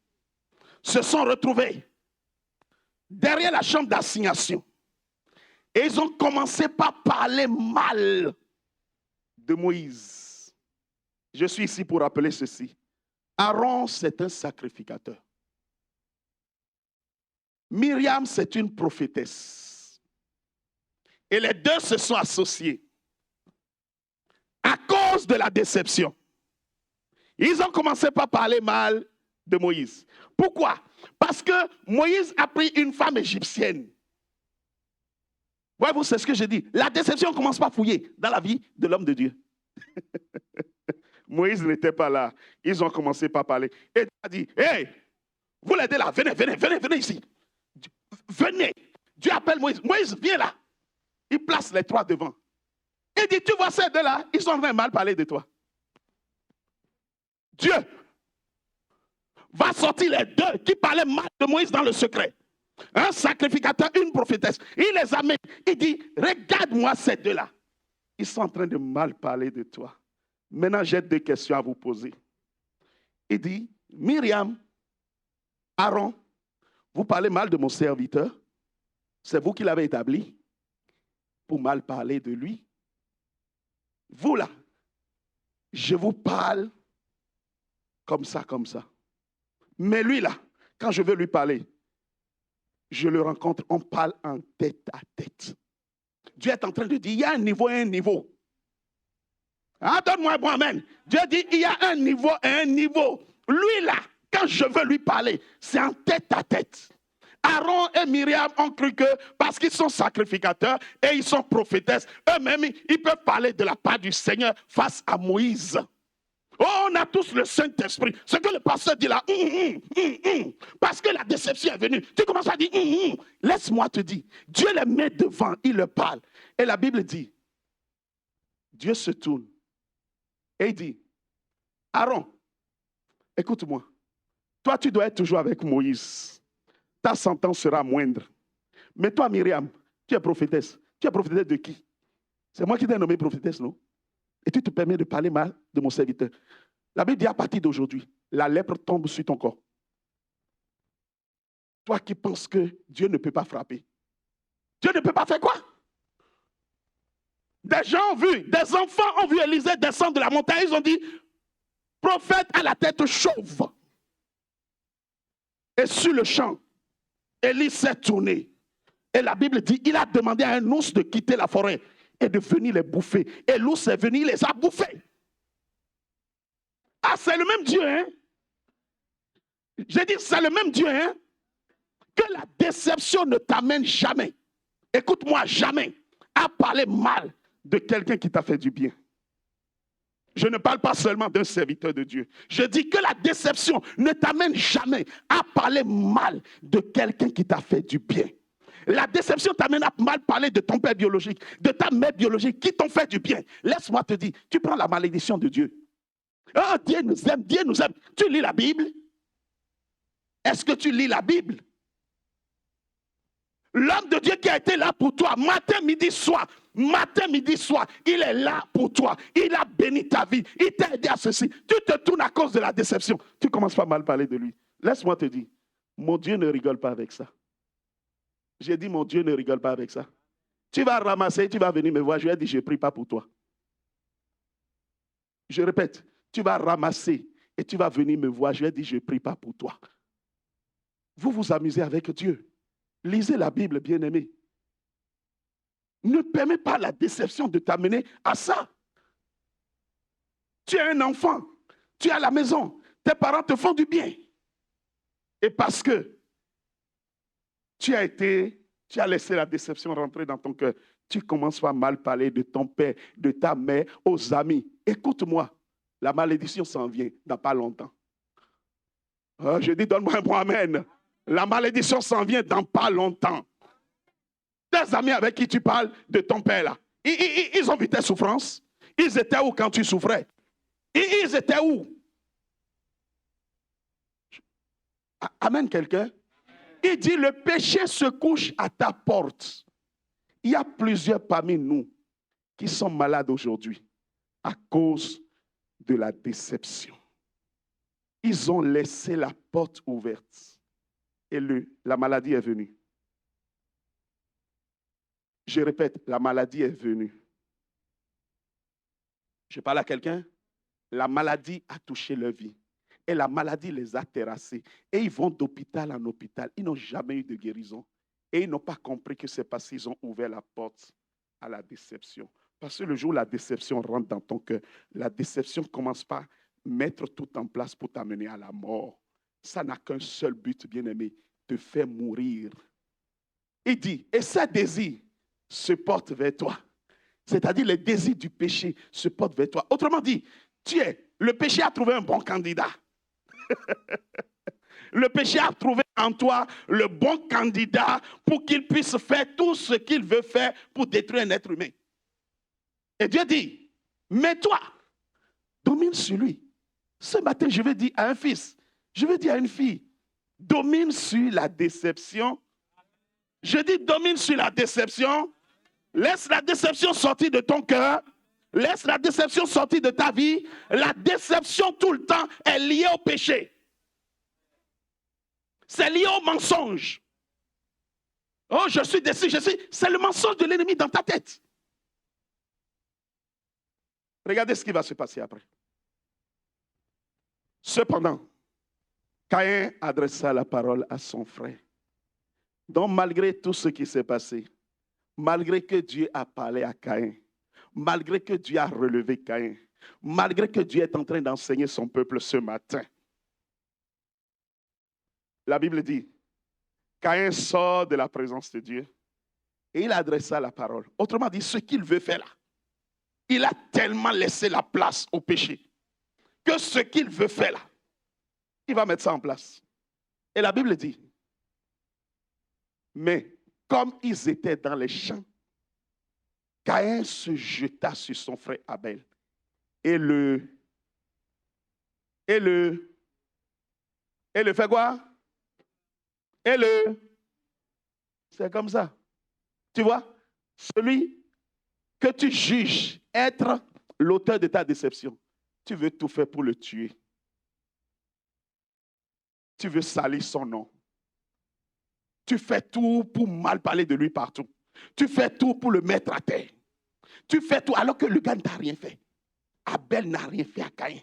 se sont retrouvés derrière la chambre d'assignation. Et ils ont commencé par parler mal de Moïse. Je suis ici pour rappeler ceci. Aaron, c'est un sacrificateur. Myriam, c'est une prophétesse. Et les deux se sont associés à cause de la déception. Ils ont commencé par parler mal de Moïse. Pourquoi? Parce que Moïse a pris une femme égyptienne. Voyez-vous, c'est ce que je dis. La déception ne commence pas à fouiller dans la vie de l'homme de Dieu. Moïse n'était pas là. Ils ont commencé par parler. Et Dieu a dit, hey, vous l'aidez là, venez ici. Venez. Dieu appelle Moïse. Moïse, viens là. Il place les trois devant. Il dit, tu vois ces deux-là, ils sont en train de mal parler de toi. Dieu va sortir les deux qui parlaient mal de Moïse dans le secret. Un sacrificateur, une prophétesse. Il les amène. Il dit, regarde-moi ces deux-là. Ils sont en train de mal parler de toi. Maintenant, j'ai deux questions à vous poser. Il dit, Myriam, Aaron, vous parlez mal de mon serviteur. C'est vous qui l'avez établi pour mal parler de lui. Vous là, je vous parle comme ça. Mais lui là, quand je veux lui parler, je le rencontre, on parle en tête à tête. Dieu est en train de dire, il y a un niveau et un niveau. Ah, donne-moi un bon amen. Dieu dit, il y a un niveau et un niveau. Lui là, quand je veux lui parler, c'est en tête à tête. Aaron et Myriam ont cru que parce qu'ils sont sacrificateurs et ils sont prophétesses, eux-mêmes, ils peuvent parler de la part du Seigneur face à Moïse. Oh, on a tous le Saint-Esprit. Ce que le pasteur dit là, parce que la déception est venue. Tu commences à dire, laisse-moi te dire. Dieu les met devant, il leur parle. Et la Bible dit, Dieu se tourne et il dit, Aaron, écoute-moi, toi tu dois être toujours avec Moïse. Ta sentence sera moindre. Mais toi, Myriam, tu es prophétesse. Tu es prophétesse de qui? C'est moi qui t'ai nommé prophétesse, non? Et tu te permets de parler mal de mon serviteur. La Bible dit à partir d'aujourd'hui, la lèpre tombe sur ton corps. Toi qui penses que Dieu ne peut pas frapper. Dieu ne peut pas faire quoi? Des gens ont vu, des enfants ont vu Élisée descendre de la montagne. Ils ont dit, prophète à la tête chauve. Et sur le champ, Élie s'est tourné. Et la Bible dit, il a demandé à un ours de quitter la forêt et de venir les bouffer. Et l'ours est venu, il les a bouffés. Ah, c'est le même Dieu, hein? J'ai dit, c'est le même Dieu, hein? Que la déception ne t'amène jamais. Écoute-moi, jamais à parler mal de quelqu'un qui t'a fait du bien. Je ne parle pas seulement d'un serviteur de Dieu. Je dis que la déception ne t'amène jamais à parler mal de quelqu'un qui t'a fait du bien. La déception t'amène à mal parler de ton père biologique, de ta mère biologique qui t'ont fait du bien. Laisse-moi te dire, tu prends la malédiction de Dieu. Oh, Dieu nous aime, Dieu nous aime. Tu lis la Bible? Est-ce que tu lis la Bible? L'homme de Dieu qui a été là pour toi, matin, midi, soir, il est là pour toi. Il a béni ta vie. Il t'a aidé à ceci. Tu te tournes à cause de la déception. Tu commences pas à mal parler de lui. Laisse-moi te dire, mon Dieu ne rigole pas avec ça. J'ai dit, mon Dieu ne rigole pas avec ça. Tu vas ramasser, tu vas venir me voir. Je lui ai dit, je ne prie pas pour toi. Je répète, tu vas ramasser et tu vas venir me voir. Je lui ai dit, je ne prie pas pour toi. Vous vous amusez avec Dieu. Lisez la Bible, bien-aimé. Ne permets pas la déception de t'amener à ça. Tu es un enfant, tu es à la maison, tes parents te font du bien. Et parce que tu as laissé la déception rentrer dans ton cœur, tu commences à mal parler de ton père, de ta mère, aux amis. Écoute-moi, la malédiction s'en vient dans pas longtemps. Oh, je dis, donne-moi un bon amen. La malédiction s'en vient dans pas longtemps. Tes amis avec qui tu parles de ton père là, ils ont vu tes souffrances. Ils étaient où quand tu souffrais? Ils étaient où? Amen quelqu'un. Il dit le péché se couche à ta porte. Il y a plusieurs parmi nous qui sont malades aujourd'hui à cause de la déception. Ils ont laissé la porte ouverte. Et la maladie est venue. Je répète, la maladie est venue. Je parle à quelqu'un. La maladie a touché leur vie. Et la maladie les a terrassés. Et ils vont d'hôpital en hôpital. Ils n'ont jamais eu de guérison. Et ils n'ont pas compris que c'est parce qu'ils ont ouvert la porte à la déception. Parce que le jour où la déception rentre dans ton cœur, la déception commence par mettre tout en place pour t'amener à la mort. Ça n'a qu'un seul but, bien-aimé, te faire mourir. Il dit, et ces désirs se portent vers toi. C'est-à-dire les désirs du péché se portent vers toi. Autrement dit, le péché a trouvé un bon candidat. Le péché a trouvé en toi le bon candidat pour qu'il puisse faire tout ce qu'il veut faire pour détruire un être humain. Et Dieu dit, mais toi, domine sur lui. Ce matin, je vais dire à un fils, je vais dire à une fille, domine sur la déception. Je dis domine sur la déception. Laisse la déception sortir de ton cœur. Laisse la déception sortir de ta vie. La déception tout le temps est liée au péché. C'est lié au mensonge. Oh, je suis déçu, c'est le mensonge de l'ennemi dans ta tête. Regardez ce qui va se passer après. Cependant, Caïn adressa la parole à son frère. Donc, malgré tout ce qui s'est passé, malgré que Dieu a parlé à Caïn, malgré que Dieu a relevé Caïn, malgré que Dieu est en train d'enseigner son peuple ce matin, la Bible dit, Caïn sort de la présence de Dieu et il adressa la parole. Autrement dit, ce qu'il veut faire là, il a tellement laissé la place au péché que ce qu'il veut faire là, il va mettre ça en place. Et la Bible dit, mais comme ils étaient dans les champs, Caïn se jeta sur son frère Abel et le fait quoi? C'est comme ça. Tu vois, celui que tu juges être l'auteur de ta déception, tu veux tout faire pour le tuer. Tu veux salir son nom. Tu fais tout pour mal parler de lui partout. Tu fais tout pour le mettre à terre. Tu fais tout alors que le gars n'a rien fait. Abel n'a rien fait à Caïn.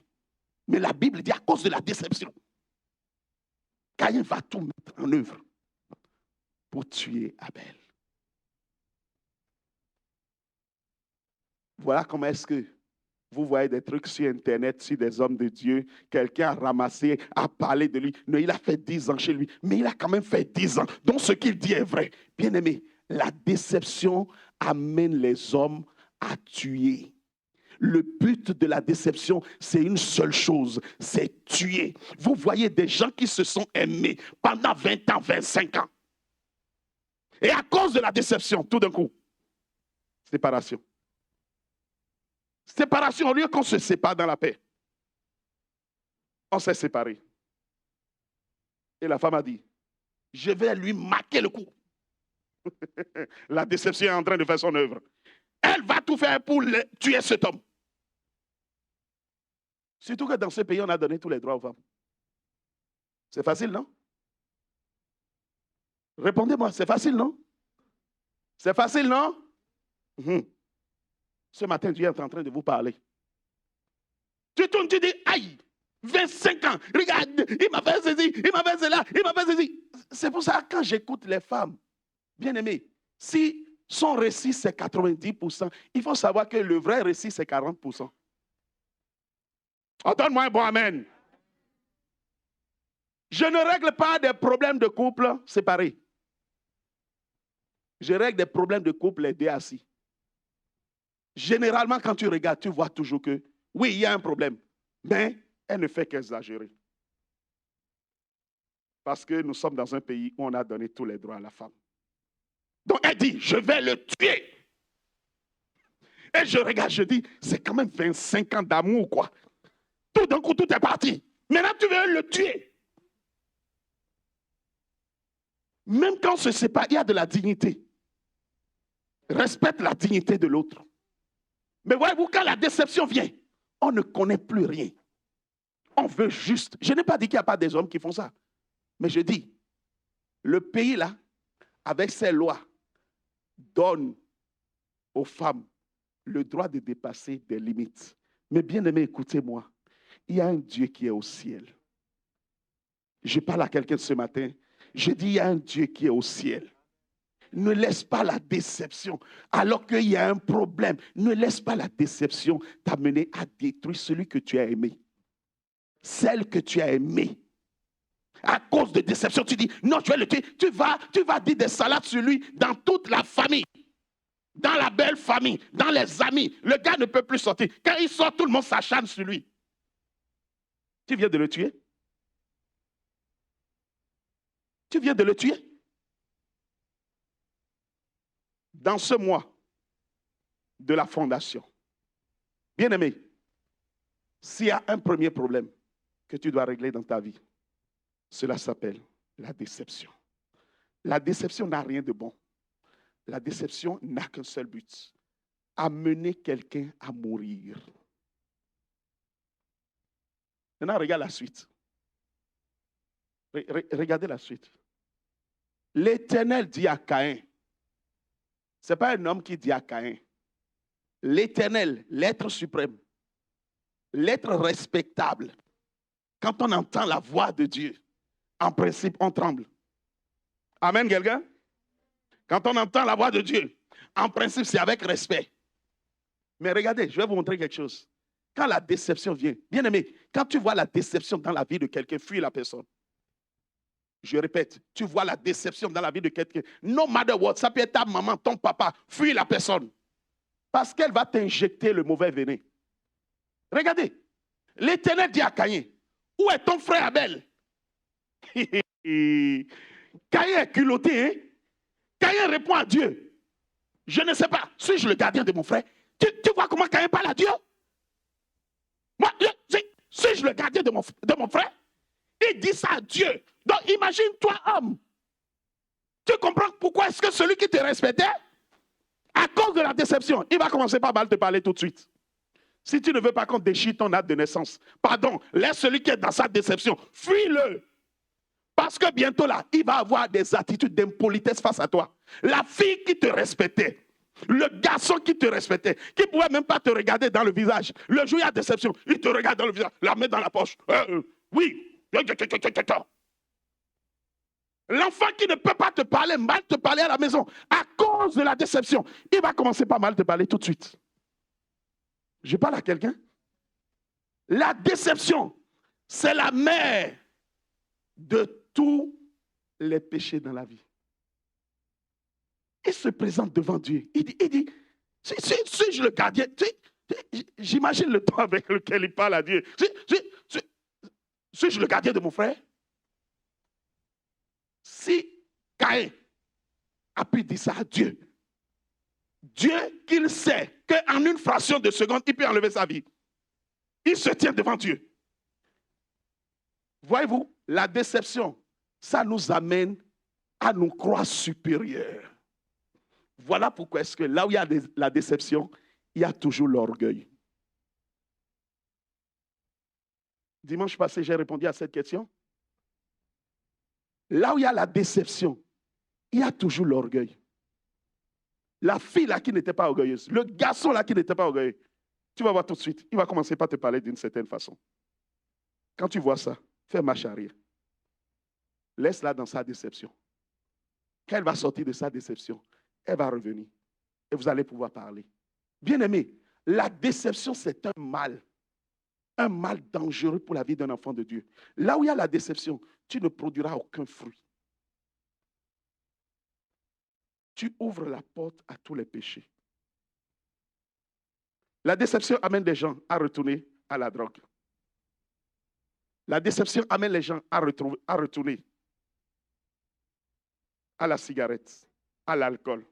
Mais la Bible dit à cause de la déception, Caïn va tout mettre en œuvre pour tuer Abel. Voilà comment est-ce que vous voyez des trucs sur Internet, sur des hommes de Dieu. Quelqu'un a ramassé, a parlé de lui. Non, il a fait 10 ans chez lui, mais il a quand même fait 10 ans. Donc ce qu'il dit est vrai. Bien aimé, la déception amène les hommes à tuer. Le but de la déception, c'est une seule chose, c'est tuer. Vous voyez des gens qui se sont aimés pendant 20 ans, 25 ans. Et à cause de la déception, tout d'un coup, séparation. Séparation, au lieu qu'on se sépare dans la paix. On s'est séparés. Et la femme a dit, je vais lui marquer le coup. La déception est en train de faire son œuvre. Elle va tout faire pour tuer cet homme. Surtout que dans ce pays, on a donné tous les droits aux femmes. C'est facile, non? Répondez-moi, c'est facile, non? C'est facile, non? Ce matin, Dieu est en train de vous parler. Tu tournes, tu dis, aïe, 25 ans, regarde, il m'a fait ceci, il m'a fait cela, il m'a fait ceci. C'est pour ça que quand j'écoute les femmes, bien aimées, si son récit c'est 90%, il faut savoir que le vrai récit c'est 40%. Oh, donne-moi un bon amen. Je ne règle pas des problèmes de couple séparés. Je règle des problèmes de couple les deux assis. Généralement, quand tu regardes, tu vois toujours que, oui, il y a un problème, mais elle ne fait qu'exagérer. Parce que nous sommes dans un pays où on a donné tous les droits à la femme. Donc elle dit, je vais le tuer. Et je regarde, je dis, c'est quand même 25 ans d'amour, quoi. Tout d'un coup, tout est parti. Maintenant, tu veux le tuer. Même quand on se sépare, il y a de la dignité. Respecte la dignité de l'autre. Mais voyez-vous, quand la déception vient, on ne connaît plus rien. On veut juste. Je n'ai pas dit qu'il n'y a pas des hommes qui font ça. Mais je dis, le pays là, avec ses lois, donne aux femmes le droit de dépasser des limites. Mais bien aimé, écoutez-moi. Il y a un Dieu qui est au ciel. Je parle à quelqu'un ce matin. Je dis, il y a un Dieu qui est au ciel. Ne laisse pas la déception, alors qu'il y a un problème. Ne laisse pas la déception t'amener à détruire celui que tu as aimé. Celle que tu as aimée. À cause de déception, tu dis, non, je vais le tuer. Tu vas dire des salades sur lui dans toute la famille. Dans la belle famille, dans les amis. Le gars ne peut plus sortir. Quand il sort, tout le monde s'acharne sur lui. Tu viens de le tuer? Tu viens de le tuer? Dans ce mois de la fondation, bien-aimé, s'il y a un premier problème que tu dois régler dans ta vie, cela s'appelle la déception. La déception n'a rien de bon. La déception n'a qu'un seul but, amener quelqu'un à mourir. Maintenant, regarde la suite. Regardez la suite. L'Éternel dit à Caïn, ce n'est pas un homme qui dit à Caïn, l'Éternel, l'être suprême, l'être respectable, quand on entend la voix de Dieu, en principe, on tremble. Amen, quelqu'un? Quand on entend la voix de Dieu, en principe, c'est avec respect. Mais regardez, je vais vous montrer quelque chose. Quand la déception vient, bien aimé, quand tu vois la déception dans la vie de quelqu'un, fuis la personne. Je répète, tu vois la déception dans la vie de quelqu'un. No matter what, ça peut être ta maman, ton papa, fuis la personne. Parce qu'elle va t'injecter le mauvais venin. Regardez, l'Éternel dit à Caïn, où est ton frère Abel? Caïn est culotté, hein? Caïn répond à Dieu. Je ne sais pas, suis-je le gardien de mon frère? Tu vois comment Caïn parle à Dieu? Moi, suis-je le gardien de mon frère? Il dit ça à Dieu. Donc imagine-toi homme. Tu comprends pourquoi est-ce que celui qui te respectait, à cause de la déception, il va commencer par mal te parler tout de suite. Si tu ne veux pas qu'on déchire ton acte de naissance, pardon, laisse celui qui est dans sa déception, fuis-le. Parce que bientôt là, il va avoir des attitudes d'impolitesse face à toi. La fille qui te respectait, le garçon qui te respectait, qui ne pouvait même pas te regarder dans le visage. Le jour où il y a déception, il te regarde dans le visage, la met dans la poche. Oui. L'enfant qui ne peut pas te parler, mal te parler à la maison, à cause de la déception, il va commencer par mal te parler tout de suite. Je parle à quelqu'un. La déception, c'est la mère de tous les péchés dans la vie. Il se présente devant Dieu. Il dit, suis-je le gardien? J'imagine le temps avec lequel il parle à Dieu. Suis-je le gardien de mon frère? Si Caïn a pu dire ça à Dieu, Dieu qu'il sait qu'en une fraction de seconde, il peut enlever sa vie. Il se tient devant Dieu. Voyez-vous, la déception, ça nous amène à nous croire supérieurs. Voilà pourquoi est-ce que là où il y a la déception, il y a toujours l'orgueil. Dimanche passé, j'ai répondu à cette question. Là où il y a la déception, il y a toujours l'orgueil. La fille là qui n'était pas orgueilleuse, le garçon là qui n'était pas orgueilleux, tu vas voir tout de suite, il va commencer par te parler d'une certaine façon. Quand tu vois ça, fais marche arrière. Laisse-la dans sa déception. Quand elle va sortir de sa déception, elle va revenir. Et vous allez pouvoir parler. Bien-aimé, la déception, c'est un mal dangereux pour la vie d'un enfant de Dieu. Là où il y a la déception, tu ne produiras aucun fruit. Tu ouvres la porte à tous les péchés. La déception amène les gens à retourner à la drogue. La déception amène les gens à retourner à la cigarette, à l'alcool.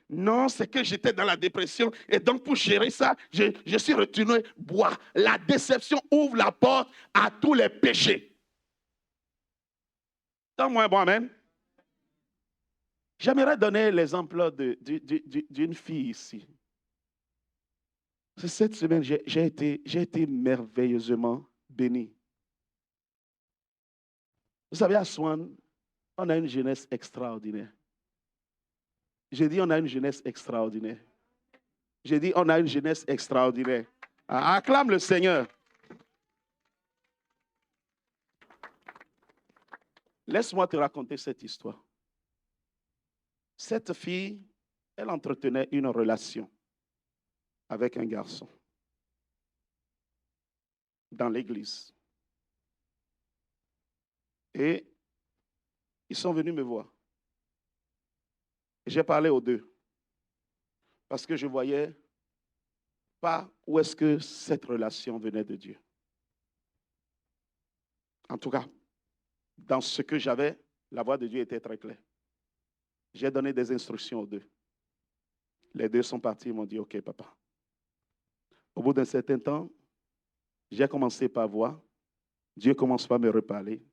Non, c'est que j'étais dans la dépression et donc pour gérer ça, je suis retourné boire. La déception ouvre la porte à tous les péchés. Donne-moi un bon amen. J'aimerais donner l'exemple d'une fille ici. Cette semaine, j'ai été merveilleusement béni. Vous savez, à Swan, on a une jeunesse extraordinaire. J'ai dit, on a une jeunesse extraordinaire. J'ai dit, on a une jeunesse extraordinaire. Acclame le Seigneur. Laisse-moi te raconter cette histoire. Cette fille, elle entretenait une relation avec un garçon dans l'église. Et ils sont venus me voir. J'ai parlé aux deux parce que je ne voyais pas où est-ce que cette relation venait de Dieu. En tout cas, dans ce que j'avais, la voix de Dieu était très claire. J'ai donné des instructions aux deux. Les deux sont partis, ils m'ont dit, OK, papa. Au bout d'un certain temps, j'ai commencé par voir. Dieu commence par me reparler.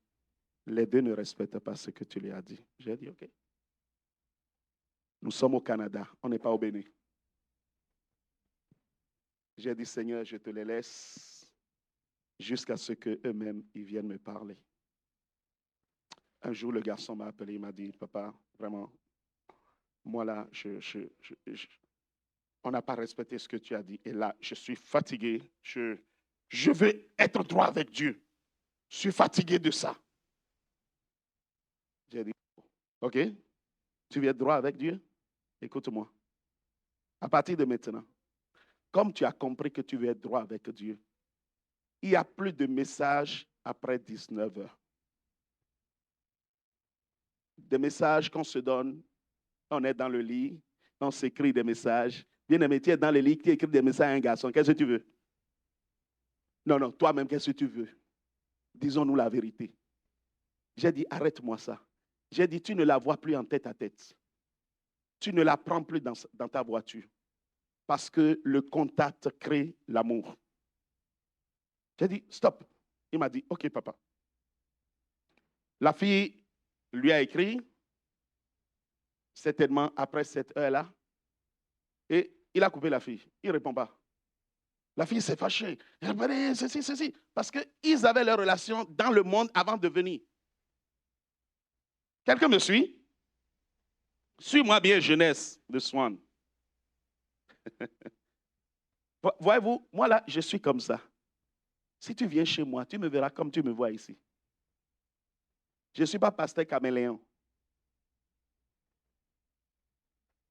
Les deux ne respectent pas ce que tu lui as dit. J'ai dit, OK. Nous sommes au Canada, on n'est pas au Bénin. J'ai dit, Seigneur, je te les laisse jusqu'à ce qu'eux-mêmes, ils viennent me parler. Un jour, le garçon m'a appelé, il m'a dit, papa, vraiment, moi là, on n'a pas respecté ce que tu as dit. Et là, je suis fatigué. Je veux être droit avec Dieu. Je suis fatigué de ça. J'ai dit, OK, tu veux être droit avec Dieu? Écoute-moi. À partir de maintenant, comme tu as compris que tu veux être droit avec Dieu, il n'y a plus de messages après 19 heures. Des messages qu'on se donne, on est dans le lit, on s'écrit des messages. Bien-aimé, tu es dans le lit, tu écris des messages à un garçon. Qu'est-ce que tu veux? Non, toi-même, qu'est-ce que tu veux? Disons-nous la vérité. J'ai dit, arrête-moi ça. J'ai dit, tu ne la vois plus en tête à tête. Tu ne la prends plus dans ta voiture. Parce que le contact crée l'amour. J'ai dit, stop. Il m'a dit, OK, papa. La fille lui a écrit, certainement après cette heure-là, et il a coupé la fille. Il ne répond pas. La fille s'est fâchée. Elle a dit, ceci. Parce qu'ils avaient leur relation dans le monde avant de venir. Quelqu'un me suit? Suis-moi bien, jeunesse de Swan. Voyez-vous, moi là, je suis comme ça. Si tu viens chez moi, tu me verras comme tu me vois ici. Je ne suis pas pasteur caméléon.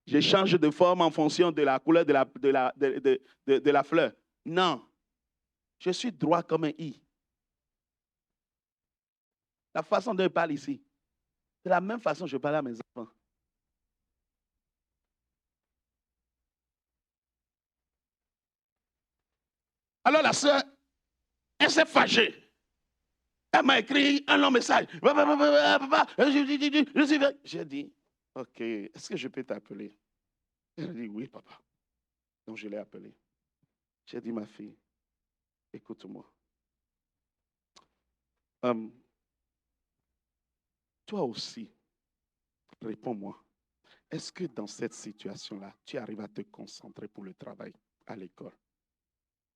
Je change de forme en fonction de la couleur de la fleur. Non. Je suis droit comme un i. La façon dont je parle ici, c'est la même façon que je parle à mes enfants. Alors la sœur, elle s'est fâchée. Elle m'a écrit un long message. J'ai dit, OK, est-ce que je peux t'appeler? Elle a dit, oui, papa. Donc je l'ai appelée. J'ai dit, ma fille, écoute-moi. Toi aussi, réponds-moi. Est-ce que dans cette situation-là, tu arrives à te concentrer pour le travail à l'école?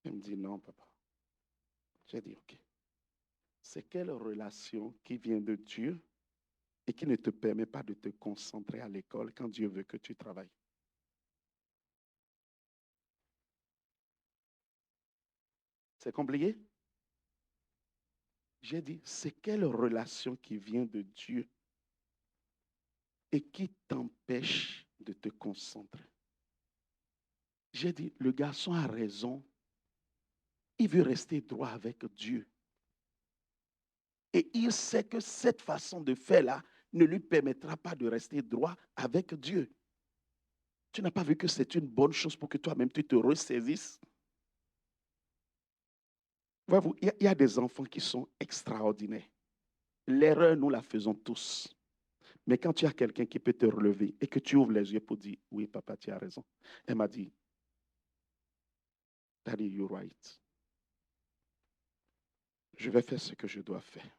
Elle me dit, non, papa. J'ai dit, OK. C'est quelle relation qui vient de Dieu et qui ne te permet pas de te concentrer à l'école quand Dieu veut que tu travailles? C'est compliqué? J'ai dit, c'est quelle relation qui vient de Dieu et qui t'empêche de te concentrer? J'ai dit, le garçon a raison. Il veut rester droit avec Dieu. Et il sait que cette façon de faire-là ne lui permettra pas de rester droit avec Dieu. Tu n'as pas vu que c'est une bonne chose pour que toi-même tu te ressaisisses? Voyez-vous, il y a des enfants qui sont extraordinaires. L'erreur, nous la faisons tous. Mais quand tu as quelqu'un qui peut te relever et que tu ouvres les yeux pour dire, oui, papa, tu as raison. Elle m'a dit, Daddy, you're right. Je vais faire ce que je dois faire.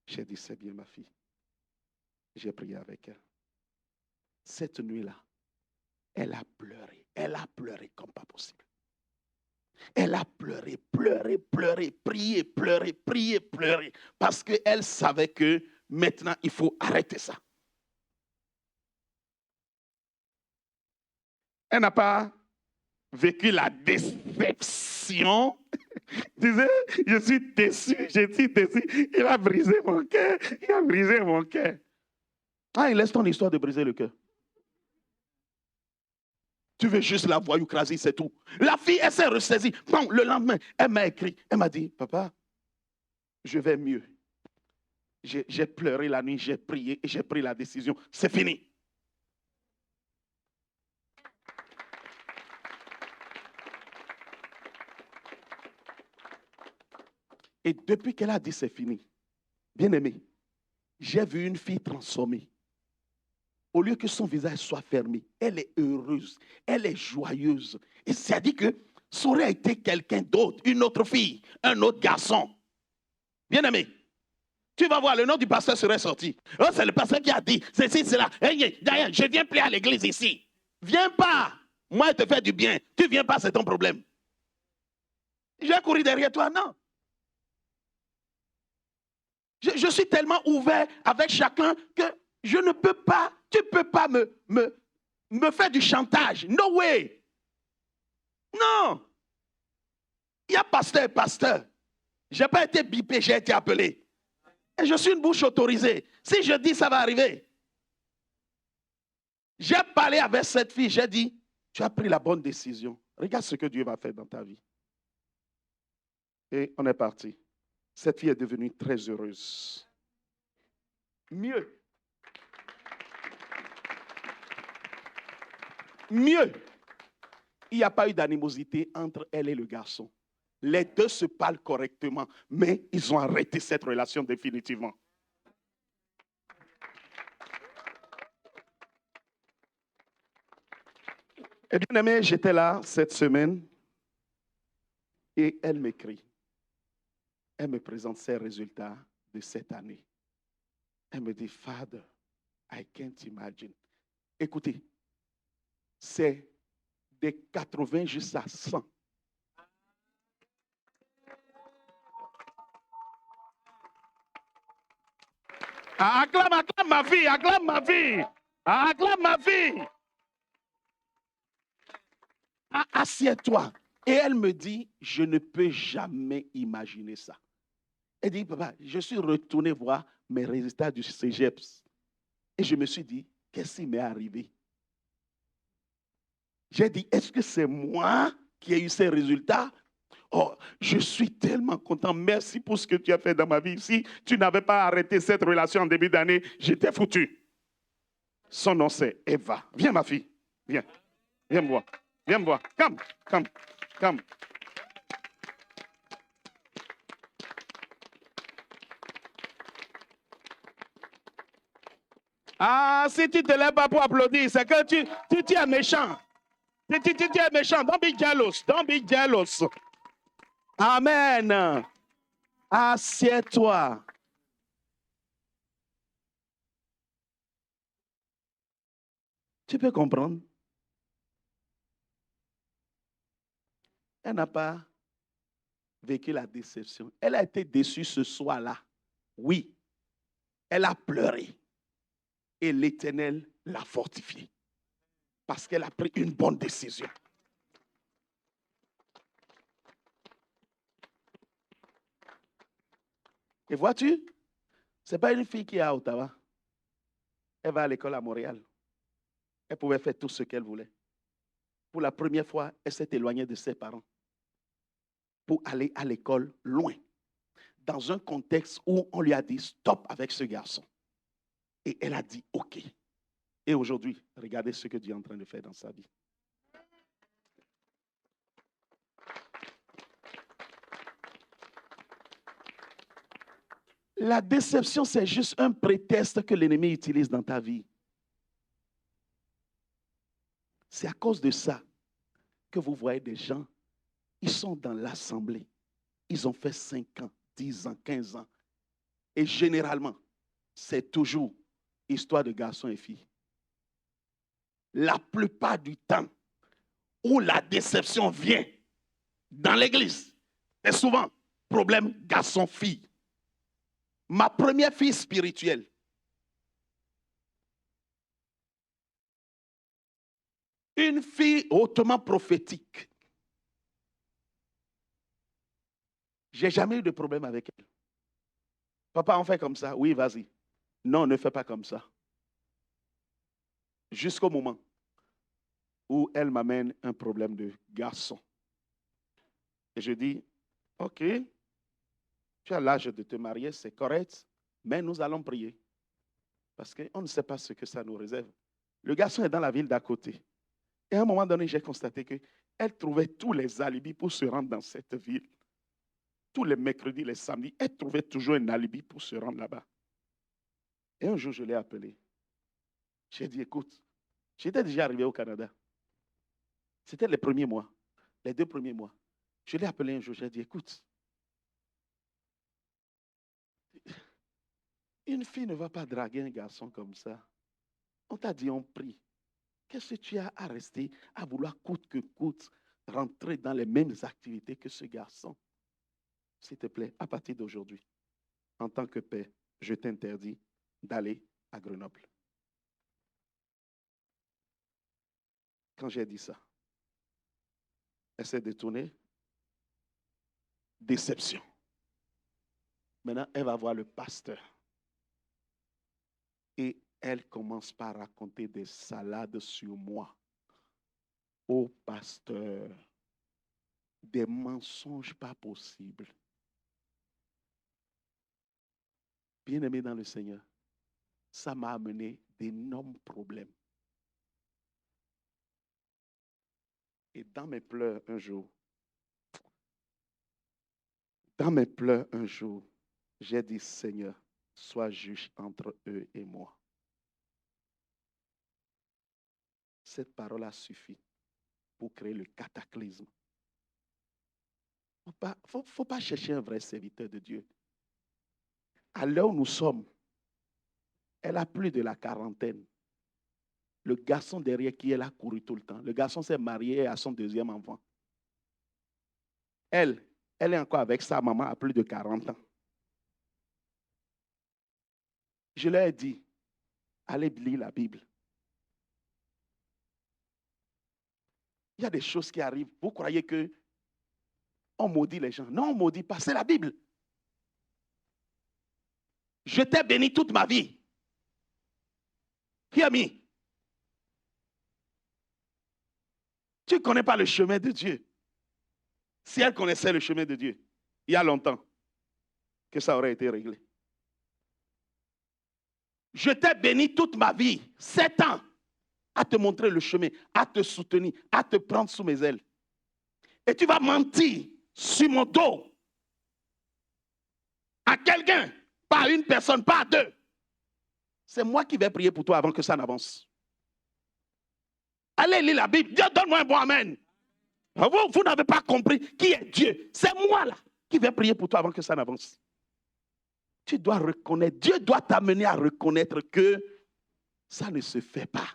J'ai dit, c'est bien, ma fille. J'ai prié avec elle. Cette nuit-là, elle a pleuré. Elle a pleuré comme pas possible. Elle a pleuré, prié. Parce qu'elle savait que maintenant, il faut arrêter ça. Elle n'a pas vécu la déception. Disait, je suis déçu. Il a brisé mon cœur. Ah, il laisse ton histoire de briser le cœur. Tu veux juste la voyoucrasie, c'est tout. La fille, elle s'est ressaisie. Bon, le lendemain, elle m'a écrit. Elle m'a dit, papa, je vais mieux. J'ai pleuré la nuit, j'ai prié et j'ai pris la décision. C'est fini. Et depuis qu'elle a dit c'est fini, bien aimé, j'ai vu une fille transformée. Au lieu que son visage soit fermé, elle est heureuse, elle est joyeuse. Et ça dit que ça aurait été quelqu'un d'autre, une autre fille, un autre garçon. Bien aimé, tu vas voir, le nom du pasteur serait sorti. Oh, c'est le pasteur qui a dit, ceci, cela. Hey, d'ailleurs, je viens plus à l'église ici. Viens pas. Moi, je te fais du bien. Tu viens pas, c'est ton problème. Je vais courir derrière toi, non. Je suis tellement ouvert avec chacun que je ne peux pas, tu ne peux pas me faire du chantage. No way. Non. Il y a pasteur. Je n'ai pas été bipé, j'ai été appelé. Et je suis une bouche autorisée. Si je dis, ça va arriver. J'ai parlé avec cette fille, j'ai dit, tu as pris la bonne décision. Regarde ce que Dieu va faire dans ta vie. Et on est parti. Cette fille est devenue très heureuse. Mieux. Il n'y a pas eu d'animosité entre elle et le garçon. Les deux se parlent correctement, mais ils ont arrêté cette relation définitivement. Et bien aimé, j'étais là cette semaine et elle m'écrit. Elle me présente ses résultats de cette année. Elle me dit, Father, I can't imagine. Écoutez, c'est de 80 jusqu'à 100. Acclame ma vie, acclame ma vie. Acclame ma vie. Assieds-toi. Et elle me dit, je ne peux jamais imaginer ça. Elle dit, papa, je suis retourné voir mes résultats du CEGEPS. Et je me suis dit, qu'est-ce qui m'est arrivé? J'ai dit, est-ce que c'est moi qui ai eu ces résultats? Oh, je suis tellement content. Merci pour ce que tu as fait dans ma vie. Si tu n'avais pas arrêté cette relation en début d'année, j'étais foutu. Son nom, c'est Eva. Viens, ma fille. Viens. Viens me voir. Viens me voir. Come. Ah, si tu ne te lèves pas pour applaudir, c'est que tu es méchant. Tu es méchant. Don't be jealous. Amen. Assieds-toi. Tu peux comprendre? Elle n'a pas vécu la déception. Elle a été déçue ce soir-là. Oui. Elle a pleuré. Et l'Éternel l'a fortifiée. Parce qu'elle a pris une bonne décision. Et vois-tu, ce n'est pas une fille qui est à Ottawa. Elle va à l'école à Montréal. Elle pouvait faire tout ce qu'elle voulait. Pour la première fois, elle s'est éloignée de ses parents pour aller à l'école loin, dans un contexte où on lui a dit stop avec ce garçon. Et elle a dit OK. Et aujourd'hui, regardez ce que Dieu est en train de faire dans sa vie. La déception, c'est juste un prétexte que l'ennemi utilise dans ta vie. C'est à cause de ça que vous voyez des gens, ils sont dans l'assemblée. Ils ont fait 5 ans, 10 ans, 15 ans. Et généralement, c'est toujours histoire de garçons et filles. La plupart du temps où la déception vient dans l'église, c'est souvent problème garçon-fille. Ma première fille spirituelle, Une fille hautement prophétique. J'ai jamais eu de problème avec elle. Papa, on fait comme ça. Oui, vas-y. Non, ne fais pas comme ça. Jusqu'au moment où elle m'amène un problème de garçon. Et je dis, OK, tu as l'âge de te marier, c'est correct, mais nous allons prier. Parce qu'on ne sait pas ce que ça nous réserve. Le garçon est dans la ville d'à côté. Et à un moment donné, j'ai constaté qu'elle trouvait tous les alibis pour se rendre dans cette ville. Tous les mercredis, les samedis, elle trouvait toujours un alibi pour se rendre là-bas. Et un jour, je l'ai appelée. J'ai dit, écoute, j'étais déjà arrivé au Canada. C'était les premiers mois, les 2 premiers mois. Je l'ai appelé un jour, j'ai dit, écoute, une fille ne va pas draguer un garçon comme ça. On t'a dit, on prie. Qu'est-ce que tu as à rester, à vouloir coûte que coûte, rentrer dans les mêmes activités que ce garçon? S'il te plaît, à partir d'aujourd'hui, en tant que père, je t'interdis d'aller à Grenoble. Quand j'ai dit ça, elle s'est détournée. Déception. Maintenant, elle va voir le pasteur. Et elle commence par raconter des salades sur moi au pasteur. Des mensonges pas possibles. Bien-aimé dans le Seigneur, ça m'a amené d'énormes problèmes. Et dans mes pleurs un jour, j'ai dit, Seigneur, sois juge entre eux et moi. Cette parole a suffi pour créer le cataclysme. Il ne faut pas chercher un vrai serviteur de Dieu. À l'heure où nous sommes, elle a plus de la quarantaine. Le garçon derrière qui elle a couru tout le temps. Le garçon s'est marié à son 2e enfant. Elle est encore avec sa maman à plus de 40 ans. Je leur ai dit, allez lire la Bible. Il y a des choses qui arrivent. Vous croyez que on maudit les gens? Non, on ne maudit pas. C'est la Bible. Je t'ai béni toute ma vie. Hear me. Tu ne connais pas le chemin de Dieu. Si elle connaissait le chemin de Dieu, il y a longtemps que ça aurait été réglé. Je t'ai béni toute ma vie, 7 ans, à te montrer le chemin, à te soutenir, à te prendre sous mes ailes. Et tu vas mentir sur mon dos à quelqu'un, pas à une personne, pas à 2. C'est moi qui vais prier pour toi avant que ça n'avance. Allez lire la Bible. Dieu, donne-moi un bon amen. Vous n'avez pas compris qui est Dieu. C'est moi là qui vais prier pour toi avant que ça n'avance. Tu dois reconnaître, Dieu doit t'amener à reconnaître que ça ne se fait pas.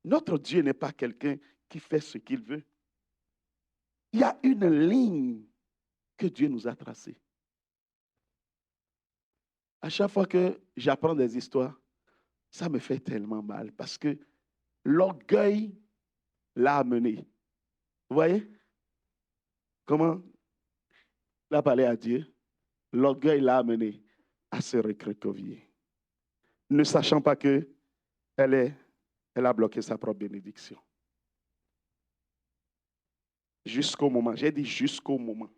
Notre Dieu n'est pas quelqu'un qui fait ce qu'il veut. Il y a une ligne que Dieu nous a tracée. À chaque fois que j'apprends des histoires, ça me fait tellement mal parce que l'orgueil l'a amené. Vous voyez comment il a parlé à Dieu? L'orgueil l'a amené à se recroqueviller, ne sachant pas qu'elle a bloqué sa propre bénédiction. Jusqu'au moment, j'ai dit jusqu'au moment.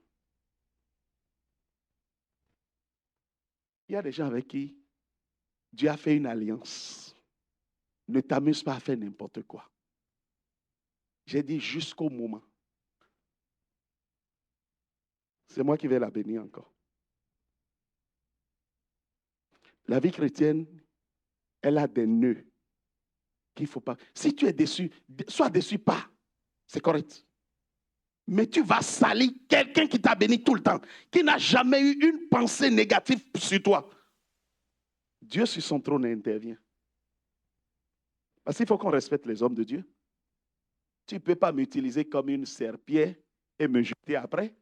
Il y a des gens avec qui Dieu a fait une alliance. Ne t'amuse pas à faire n'importe quoi. J'ai dit jusqu'au moment. C'est moi qui vais la bénir encore. La vie chrétienne, elle a des nœuds qu'il ne faut pas. Si tu es déçu, sois déçu pas. C'est correct. Mais tu vas salir quelqu'un qui t'a béni tout le temps, qui n'a jamais eu une pensée négative sur toi. Dieu sur son trône intervient. Parce qu'il faut qu'on respecte les hommes de Dieu. Tu ne peux pas m'utiliser comme une serpillère et me jeter après.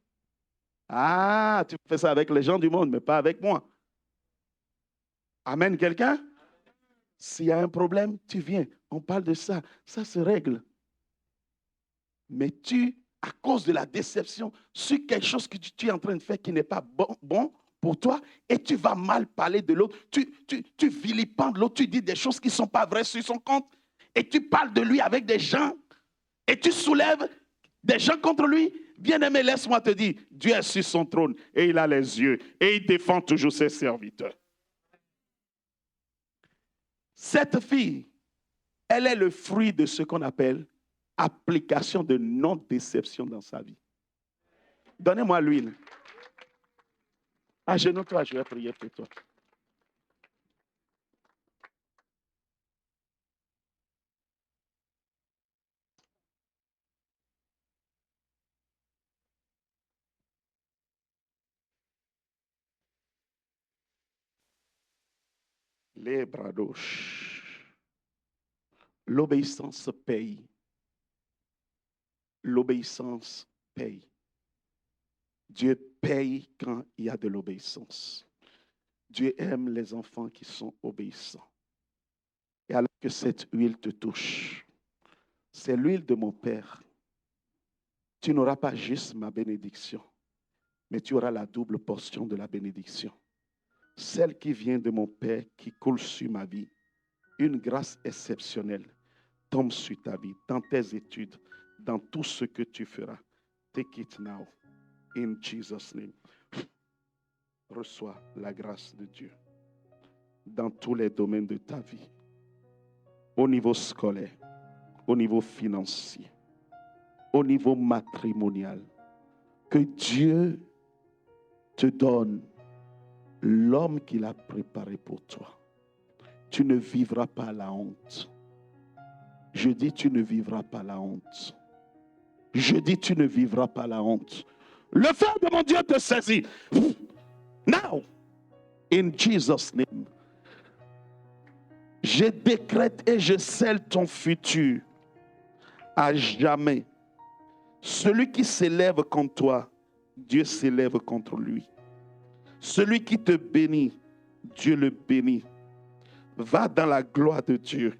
Ah, tu fais ça avec les gens du monde, mais pas avec moi. Amen, quelqu'un? S'il y a un problème, tu viens. On parle de ça. Ça se règle. Mais tu, à cause de la déception, sur quelque chose que tu es en train de faire qui n'est pas bon pour toi, et tu vas mal parler de l'autre, tu vilipendes l'autre, tu dis des choses qui ne sont pas vraies sur son compte, et tu parles de lui avec des gens, et tu soulèves des gens contre lui. Bien-aimé, laisse-moi te dire, Dieu est sur son trône, et il a les yeux, et il défend toujours ses serviteurs. Cette fille, elle est le fruit de ce qu'on appelle application de non-déception dans sa vie. Donnez-moi l'huile. Agenouille-toi, je vais prier pour toi. Les bradoches. L'obéissance paye. L'obéissance paye. Dieu paye quand il y a de l'obéissance. Dieu aime les enfants qui sont obéissants. Et alors que cette huile te touche, c'est l'huile de mon Père. Tu n'auras pas juste ma bénédiction, mais tu auras la double portion de la bénédiction. Celle qui vient de mon Père, qui coule sur ma vie, une grâce exceptionnelle tombe sur ta vie, dans tes études, dans tout ce que tu feras. Take it now, in Jesus' name. Reçois la grâce de Dieu dans tous les domaines de ta vie, au niveau scolaire, au niveau financier, au niveau matrimonial. Que Dieu te donne l'homme qu'il a préparé pour toi. Tu ne vivras pas la honte. Je dis, tu ne vivras pas la honte. Je dis, tu ne vivras pas la honte. Le feu de mon Dieu te saisit. Now, in Jesus' name, je décrète et je scelle ton futur à jamais. Celui qui s'élève contre toi, Dieu s'élève contre lui. Celui qui te bénit, Dieu le bénit. Va dans la gloire de Dieu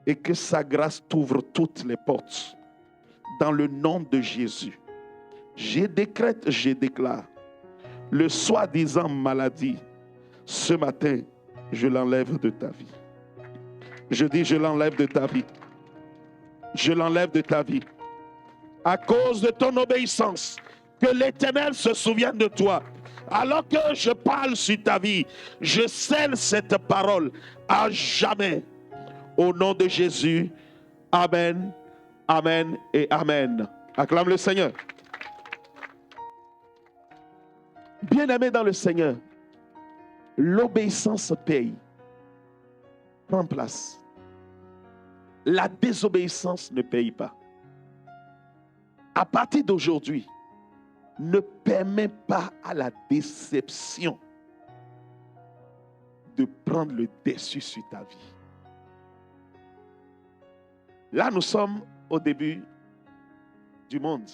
et que sa grâce t'ouvre toutes les portes. Dans le nom de Jésus, je décrète, je déclare, le soi-disant maladie, ce matin, je l'enlève de ta vie. Je dis, je l'enlève de ta vie. Je l'enlève de ta vie. À cause de ton obéissance, que l'Éternel se souvienne de toi. Alors que je parle sur ta vie, je scelle cette parole à jamais. Au nom de Jésus, amen, amen et amen. Acclame le Seigneur. Bien-aimé dans le Seigneur, l'obéissance paye. Prends place. La désobéissance ne paye pas. À partir d'aujourd'hui, ne permets pas à la déception de prendre le dessus sur ta vie. Là, nous sommes au début du monde.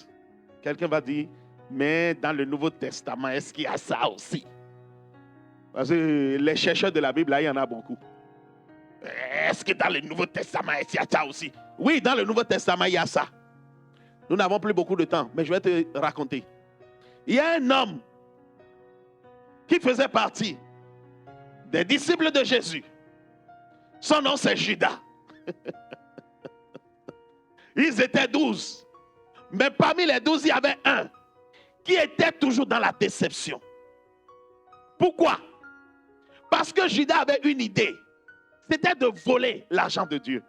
Quelqu'un va dire, mais dans le Nouveau Testament, est-ce qu'il y a ça aussi? Parce que les chercheurs de la Bible, là, il y en a beaucoup. Est-ce que dans le Nouveau Testament, est-ce qu'il y a ça aussi? Oui, dans le Nouveau Testament, il y a ça. Nous n'avons plus beaucoup de temps, mais je vais te raconter. Il y a un homme qui faisait partie des disciples de Jésus. Son nom, c'est Judas. Ils étaient 12. Mais parmi les 12, il y avait un qui était toujours dans la déception. Pourquoi? Parce que Judas avait une idée. C'était de voler l'argent de Dieu.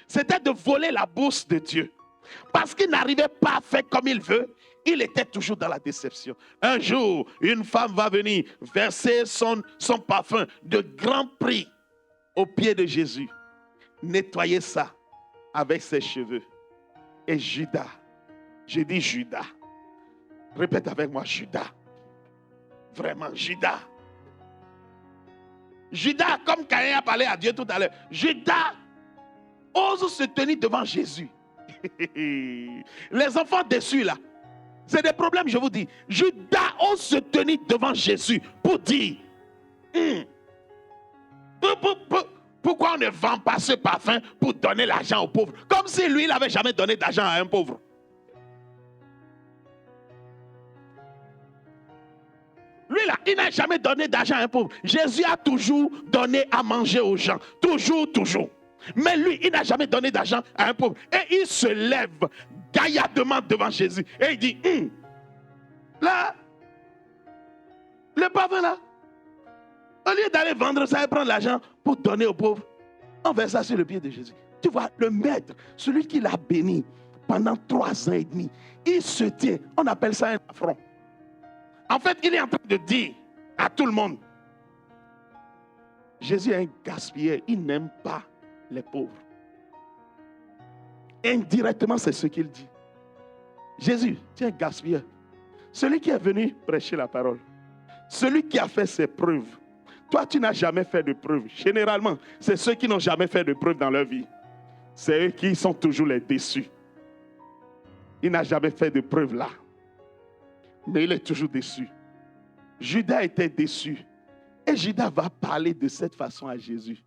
C'était de voler la bourse de Dieu. Parce qu'il n'arrivait pas à faire comme il veut, il était toujours dans la déception. Un jour, une femme va venir verser son parfum de grand prix aux pieds de Jésus. Nettoyer ça avec ses cheveux. Et Judas, j'ai dit Judas. Répète avec moi, Judas. Vraiment, Judas. Judas, comme Caïn a parlé à Dieu tout à l'heure, Judas ose se tenir devant Jésus. Les enfants déçus là, c'est des problèmes, je vous dis. Judas ose se tenir devant Jésus pour dire, Pourquoi on ne vend pas ce parfum pour donner l'argent aux pauvres? Comme si lui, il n'avait jamais donné d'argent à un pauvre. Lui, là, il n'a jamais donné d'argent à un pauvre. Jésus a toujours donné à manger aux gens. Toujours, toujours. Mais lui, il n'a jamais donné d'argent à un pauvre. Et il se lève gaillardement devant Jésus. Et il dit, là, le parfum là, au lieu d'aller vendre ça et prendre l'argent pour donner aux pauvres, on verse ça sur le pied de Jésus. Tu vois, le maître, celui qui l'a béni pendant 3 ans et demi, il se tient. On appelle ça un affront. En fait, il est en train de dire à tout le monde, Jésus est un gaspilleur, il n'aime pas les pauvres. Indirectement, c'est ce qu'il dit. Jésus, tu es un gaspilleur. Celui qui est venu prêcher la parole, celui qui a fait ses preuves. Toi, tu n'as jamais fait de preuves. Généralement, c'est ceux qui n'ont jamais fait de preuves dans leur vie. C'est eux qui sont toujours les déçus. Il n'a jamais fait de preuves là. Mais il est toujours déçu. Judas était déçu. Et Judas va parler de cette façon à Jésus.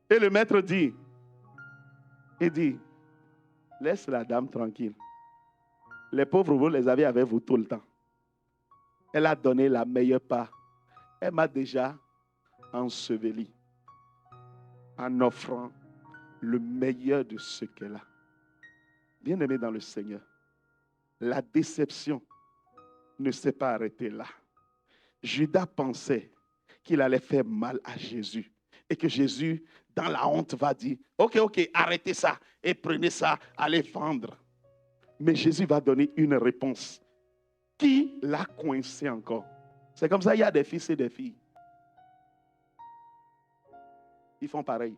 Et le maître dit, il dit, laisse la dame tranquille. Les pauvres, vous les avez avec vous tout le temps. Elle a donné la meilleure part. Elle m'a déjà enseveli en offrant le meilleur de ce qu'elle a. Bien-aimé dans le Seigneur, la déception ne s'est pas arrêtée là. Judas pensait qu'il allait faire mal à Jésus et que Jésus, dans la honte, va dire, ok, arrêtez ça et prenez ça, allez vendre. Mais Jésus va donner une réponse qui l'a coincé encore. C'est comme ça, il y a des fils et des filles. Ils font pareil.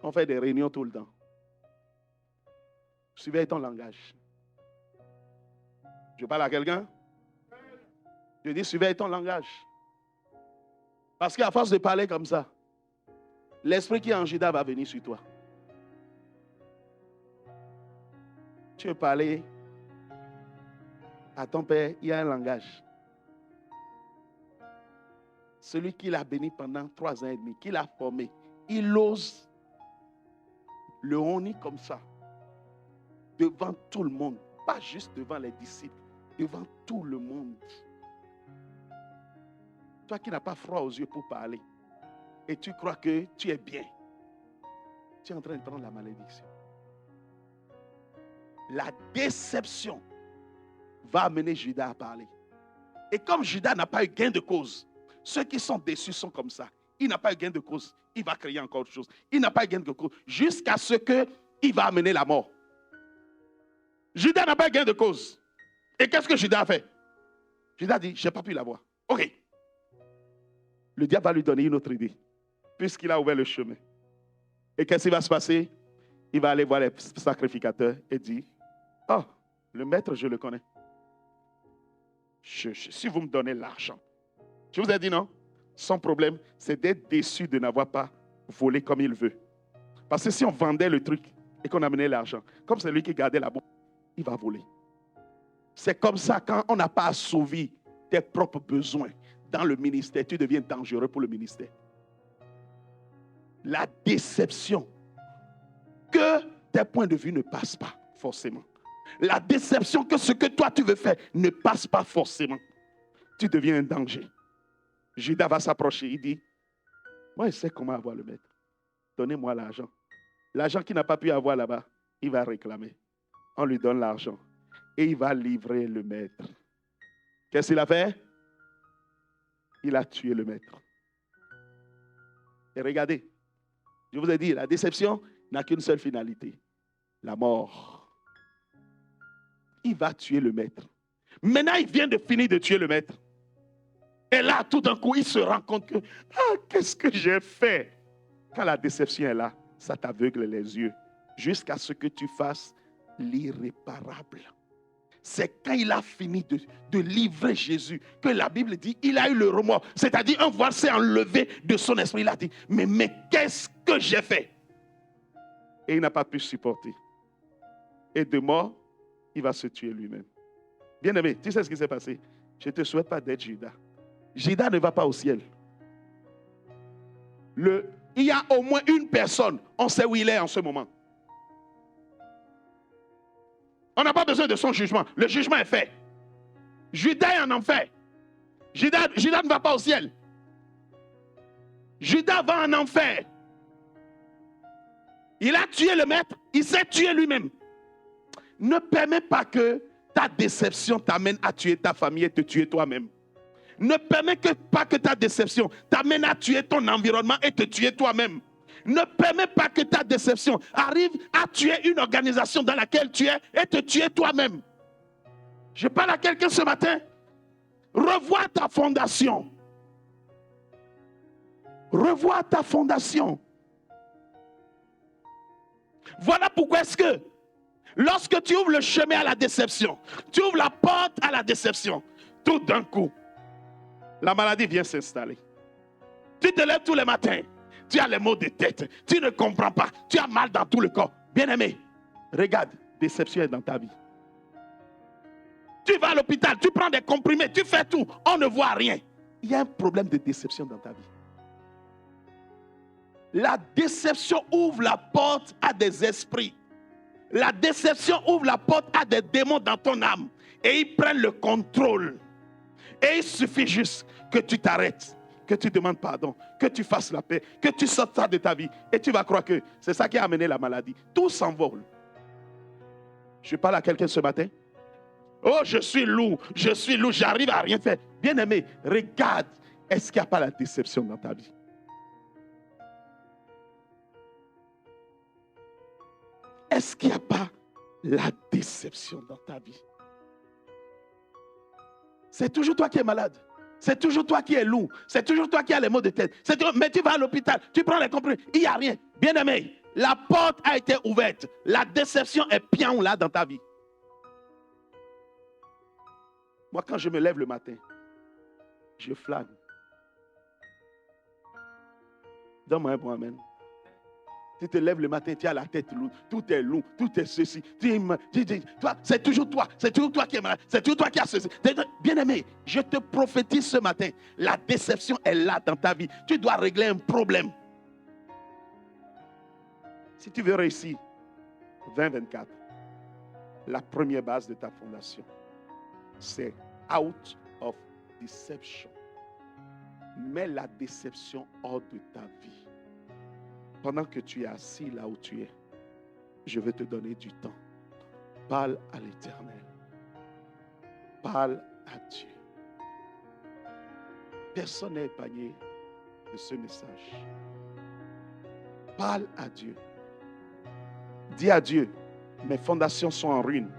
On fait des réunions tout le temps. Surveille ton langage. Je parle à quelqu'un? Je dis, surveille ton langage. Parce qu'à force de parler comme ça, l'esprit qui est en Judas va venir sur toi. Tu veux parler à ton père, il y a un langage. Celui qui l'a béni pendant 3 ans et demi, qui l'a formé, il ose le honner comme ça, devant tout le monde, pas juste devant les disciples, devant tout le monde. Toi qui n'as pas froid aux yeux pour parler, et tu crois que tu es bien, tu es en train de prendre la malédiction. La déception va amener Judas à parler. Et comme Judas n'a pas eu gain de cause, ceux qui sont déçus sont comme ça. Il n'a pas eu gain de cause, il va créer encore autre chose. Il n'a pas eu gain de cause, jusqu'à ce qu'il va amener la mort. Judas n'a pas eu gain de cause. Et qu'est-ce que Judas a fait? Judas dit, je n'ai pas pu l'avoir. Ok. Le diable va lui donner une autre idée, puisqu'il a ouvert le chemin. Et qu'est-ce qui va se passer? Il va aller voir les sacrificateurs et dire, oh, le maître, je le connais. Si vous me donnez l'argent, je vous ai dit non, son problème, c'est d'être déçu de n'avoir pas volé comme il veut. Parce que si on vendait le truc et qu'on amenait l'argent, comme c'est lui qui gardait la bourse, il va voler. C'est comme ça, quand on n'a pas assouvi tes propres besoins dans le ministère, tu deviens dangereux pour le ministère. La déception, que tes points de vue ne passent pas forcément. La déception que ce que toi tu veux faire ne passe pas forcément. Tu deviens un danger. Judas va s'approcher, il dit, moi je sais comment avoir le maître. Donnez-moi l'argent. L'argent qu'il n'a pas pu avoir là-bas, il va réclamer. On lui donne l'argent. Et il va livrer le maître. Qu'est-ce qu'il a fait? Il a tué le maître. Et regardez, je vous ai dit, la déception n'a qu'une seule finalité. La mort. Il va tuer le maître. Maintenant, il vient de finir de tuer le maître. Et là, tout d'un coup, il se rend compte que, qu'est-ce que j'ai fait? Quand la déception est là, ça t'aveugle les yeux. Jusqu'à ce que tu fasses l'irréparable. C'est quand il a fini de livrer Jésus que la Bible dit, il a eu le remords. C'est-à-dire, un voile s'est enlevé de son esprit. Il a dit, mais qu'est-ce que j'ai fait? Et il n'a pas pu supporter. Et de mort, il va se tuer lui-même. Bien-aimé, tu sais ce qui s'est passé? Je ne te souhaite pas d'être Judas. Judas ne va pas au ciel. Il y a au moins une personne, on sait où il est en ce moment. On n'a pas besoin de son jugement. Le jugement est fait. Judas est en enfer. Judas ne va pas au ciel. Judas va en enfer. Il a tué le maître, il s'est tué lui-même. Ne permets pas que ta déception t'amène à tuer ta famille et te tuer toi-même. Ne permets pas que ta déception t'amène à tuer ton environnement et te tuer toi-même. Ne permets pas que ta déception arrive à tuer une organisation dans laquelle tu es et te tuer toi-même. Je parle à quelqu'un ce matin. Revois ta fondation. Revois ta fondation. Voilà pourquoi est-ce que lorsque tu ouvres le chemin à la déception, tu ouvres la porte à la déception, tout d'un coup, la maladie vient s'installer. Tu te lèves tous les matins, tu as les maux de tête, tu ne comprends pas, tu as mal dans tout le corps. Bien-aimé, regarde, déception est dans ta vie. Tu vas à l'hôpital, tu prends des comprimés, tu fais tout, on ne voit rien. Il y a un problème de déception dans ta vie. La déception ouvre la porte à des esprits. La déception ouvre la porte à des démons dans ton âme. Et ils prennent le contrôle. Et il suffit juste que tu t'arrêtes, que tu demandes pardon, que tu fasses la paix, que tu sortes ça de ta vie. Et tu vas croire que c'est ça qui a amené la maladie. Tout s'envole. Je parle à quelqu'un ce matin. Oh, je suis lourd, j'arrive à rien faire. Bien-aimé, regarde, est-ce qu'il n'y a pas la déception dans ta vie? Est-ce qu'il n'y a pas la déception dans ta vie? C'est toujours toi qui es malade. C'est toujours toi qui es lourd. C'est toujours toi qui as les maux de tête. Mais tu vas à l'hôpital, tu prends les comprimés, il n'y a rien. Bien-aimé, la porte a été ouverte. La déception est bien là dans ta vie. Moi, quand je me lève le matin, je flâne. Donne-moi un bon amen. Tu te lèves le matin, tu as la tête lourde, tout est lourd, tout est ceci. C'est toujours toi qui es malade, c'est toujours toi qui as ceci. Bien-aimé, je te prophétise ce matin, la déception est là dans ta vie. Tu dois régler un problème. Si tu veux réussir, 2024, la première base de ta fondation, c'est out of deception. Mets la déception hors de ta vie. Pendant que tu es assis là où tu es, je vais te donner du temps. Parle à l'Éternel. Parle à Dieu. Personne n'est épargné de ce message. Parle à Dieu. Dis à Dieu, mes fondations sont en ruine.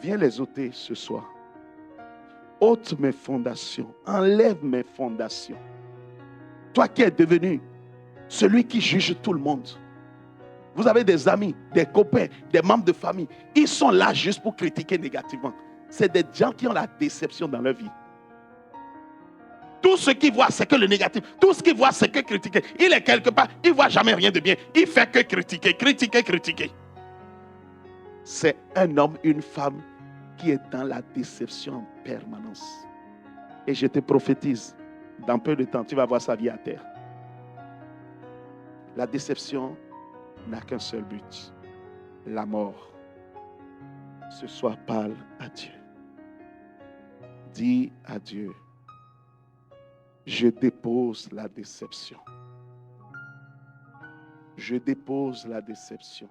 Viens les ôter ce soir. Ôte mes fondations. Enlève mes fondations. Toi qui es devenu celui qui juge tout le monde. Vous avez des amis, des copains, des membres de famille. Ils sont là juste pour critiquer négativement. C'est des gens qui ont la déception dans leur vie. Tout ce qu'ils voient, c'est que le négatif. Tout ce qu'ils voient, c'est que critiquer. Il est quelque part, il ne voit jamais rien de bien. Il fait que critiquer, critiquer, critiquer. C'est un homme, une femme qui est dans la déception en permanence. Et je te prophétise, dans peu de temps, tu vas voir sa vie à terre. La déception n'a qu'un seul but, la mort. Ce soir, parle à Dieu. Dis à Dieu, je dépose la déception. Je dépose la déception.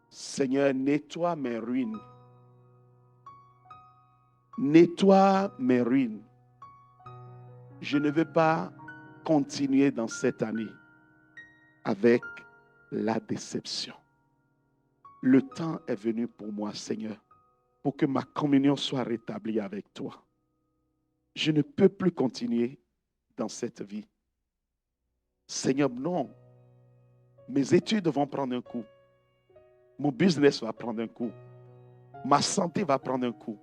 Seigneur, nettoie mes ruines. Nettoie mes ruines. Je ne veux pas continuer dans cette année avec la déception. Le temps est venu pour moi, Seigneur, pour que ma communion soit rétablie avec toi. Je ne peux plus continuer dans cette vie. Seigneur, non. Mes études vont prendre un coup. Mon business va prendre un coup. Ma santé va prendre un coup.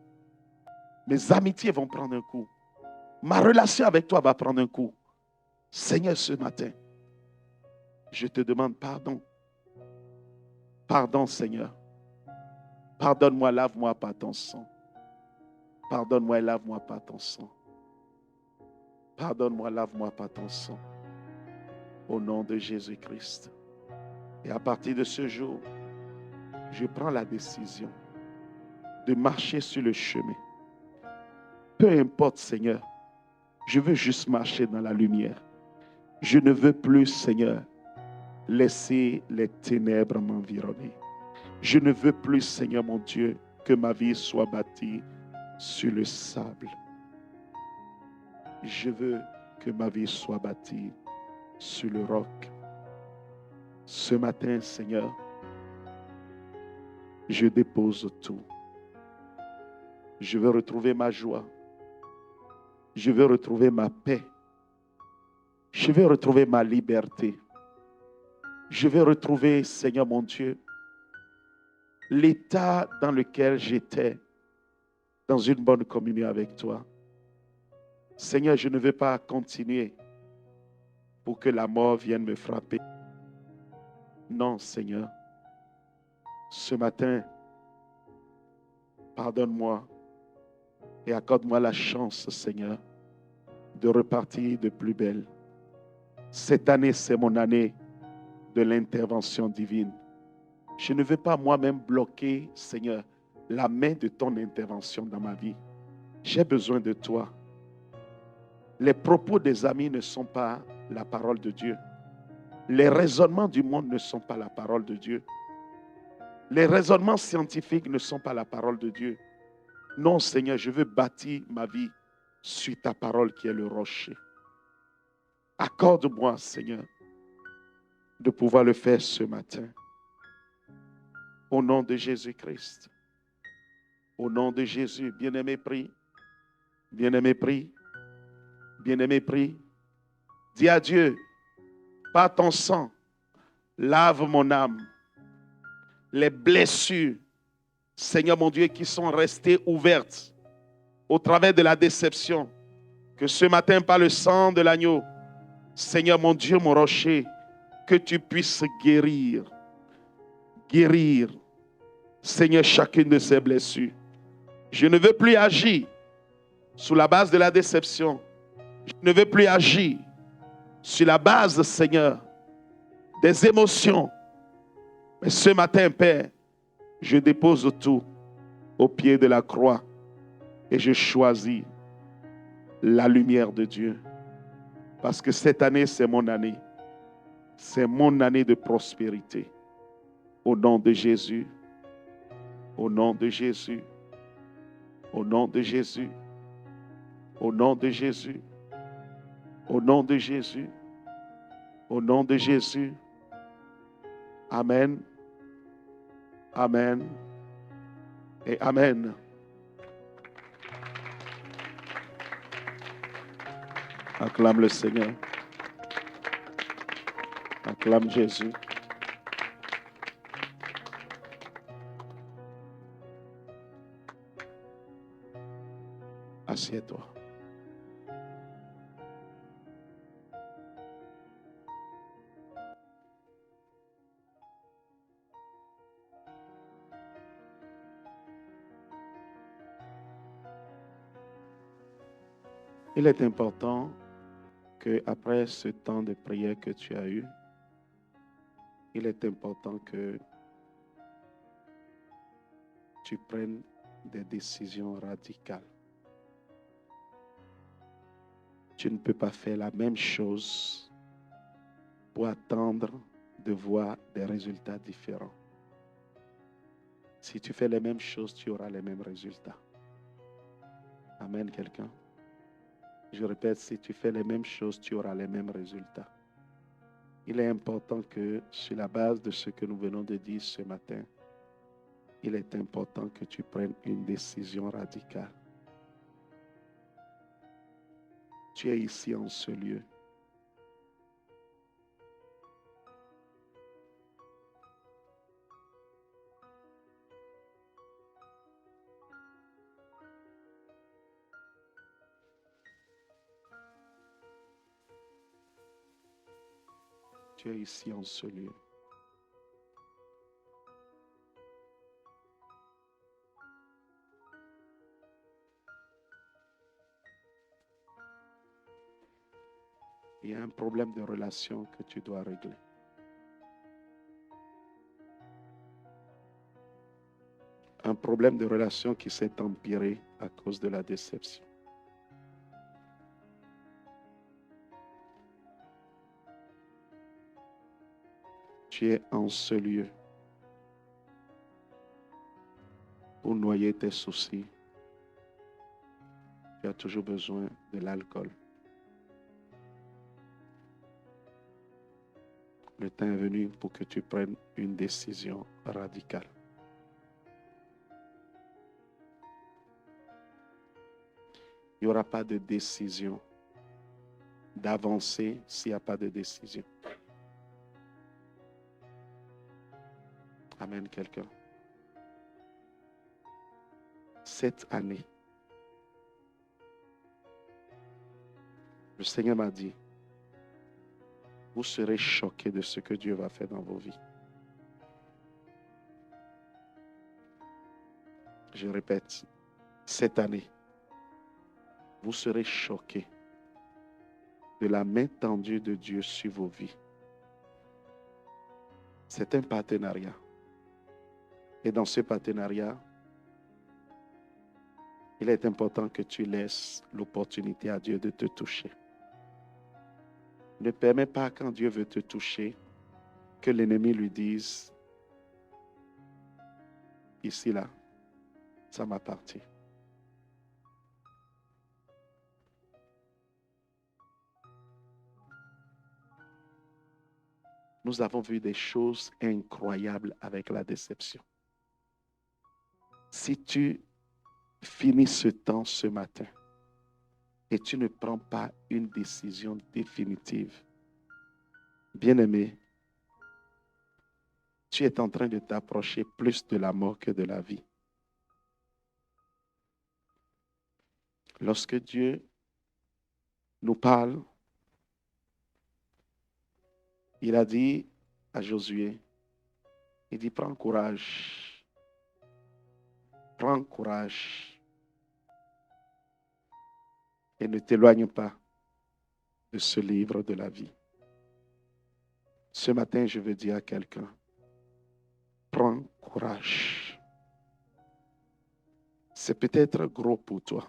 Mes amitiés vont prendre un coup. Ma relation avec toi va prendre un coup. Seigneur, ce matin, je te demande pardon. Pardon, Seigneur. Pardonne-moi, lave-moi par ton sang. Pardonne-moi et lave-moi par ton sang. Pardonne-moi, lave-moi par ton sang. Au nom de Jésus-Christ. Et à partir de ce jour, je prends la décision de marcher sur le chemin. Peu importe, Seigneur, je veux juste marcher dans la lumière. Je ne veux plus, Seigneur, laisser les ténèbres m'environner. Je ne veux plus, Seigneur mon Dieu, que ma vie soit bâtie sur le sable. Je veux que ma vie soit bâtie sur le roc. Ce matin, Seigneur, je dépose tout. Je veux retrouver ma joie. Je veux retrouver ma paix. Je veux retrouver ma liberté. Je veux retrouver, Seigneur mon Dieu, l'état dans lequel j'étais dans une bonne communion avec toi. Seigneur, je ne veux pas continuer pour que la mort vienne me frapper. Non, Seigneur. Ce matin, pardonne-moi et accorde-moi la chance, Seigneur, de repartir de plus belle. Cette année, c'est mon année de l'intervention divine. Je ne veux pas moi-même bloquer, Seigneur, la main de ton intervention dans ma vie. J'ai besoin de toi. Les propos des amis ne sont pas la parole de Dieu. Les raisonnements du monde ne sont pas la parole de Dieu. Les raisonnements scientifiques ne sont pas la parole de Dieu. Non, Seigneur, je veux bâtir ma vie sur ta parole qui est le rocher. Accorde-moi, Seigneur, de pouvoir le faire ce matin. Au nom de Jésus-Christ. Au nom de Jésus, bien-aimé, prie. Bien-aimé, prie. Bien-aimé, prie. Dis à Dieu, par ton sang, lave mon âme. Les blessures, Seigneur mon Dieu, qui sont restées ouvertes au travers de la déception, que ce matin, par le sang de l'agneau, Seigneur mon Dieu, mon rocher, que tu puisses guérir, Seigneur, chacune de ces blessures. Je ne veux plus agir sous la base de la déception. Je ne veux plus agir sur la base, Seigneur, des émotions. Mais ce matin, Père, je dépose tout au pied de la croix et je choisis la lumière de Dieu. Parce que cette année, c'est mon année. C'est mon année de prospérité. Au nom de Jésus. Au nom de Jésus. Au nom de Jésus. Au nom de Jésus. Au nom de Jésus. Au nom de Jésus. Amen. Amen. Et Amen. Acclame le Seigneur. Acclame Jésus. Assieds-toi. Il est important qu'après ce temps de prière que tu as eu, il est important que tu prennes des décisions radicales. Tu ne peux pas faire la même chose pour attendre de voir des résultats différents. Si tu fais les mêmes choses, tu auras les mêmes résultats. Amen, quelqu'un. Je répète, si tu fais les mêmes choses, tu auras les mêmes résultats. Il est important que, sur la base de ce que nous venons de dire ce matin, il est important que tu prennes une décision radicale. Tu es ici en ce lieu. Tu es ici en ce lieu. Il y a un problème de relation que tu dois régler. Un problème de relation qui s'est empiré à cause de la déception. Tu es en ce lieu pour noyer tes soucis. Tu as toujours besoin de l'alcool. Le temps est venu pour que tu prennes une décision radicale. Il n'y aura pas de décision d'avancer s'il n'y a pas de décision. Amen, quelqu'un. Cette année, le Seigneur m'a dit, vous serez choqués de ce que Dieu va faire dans vos vies. Je répète, cette année, vous serez choqués de la main tendue de Dieu sur vos vies. C'est un partenariat. Et dans ce partenariat, il est important que tu laisses l'opportunité à Dieu de te toucher. Ne permets pas, quand Dieu veut te toucher, que l'ennemi lui dise, ici, là, ça m'appartient. Nous avons vu des choses incroyables avec la déception. Si tu finis ce temps ce matin et tu ne prends pas une décision définitive, bien-aimé, tu es en train de t'approcher plus de la mort que de la vie. Lorsque Dieu nous parle, il a dit à Josué, il dit, prends courage, prends courage et ne t'éloigne pas de ce livre de la vie. Ce matin, je veux dire à quelqu'un, prends courage. C'est peut-être gros pour toi.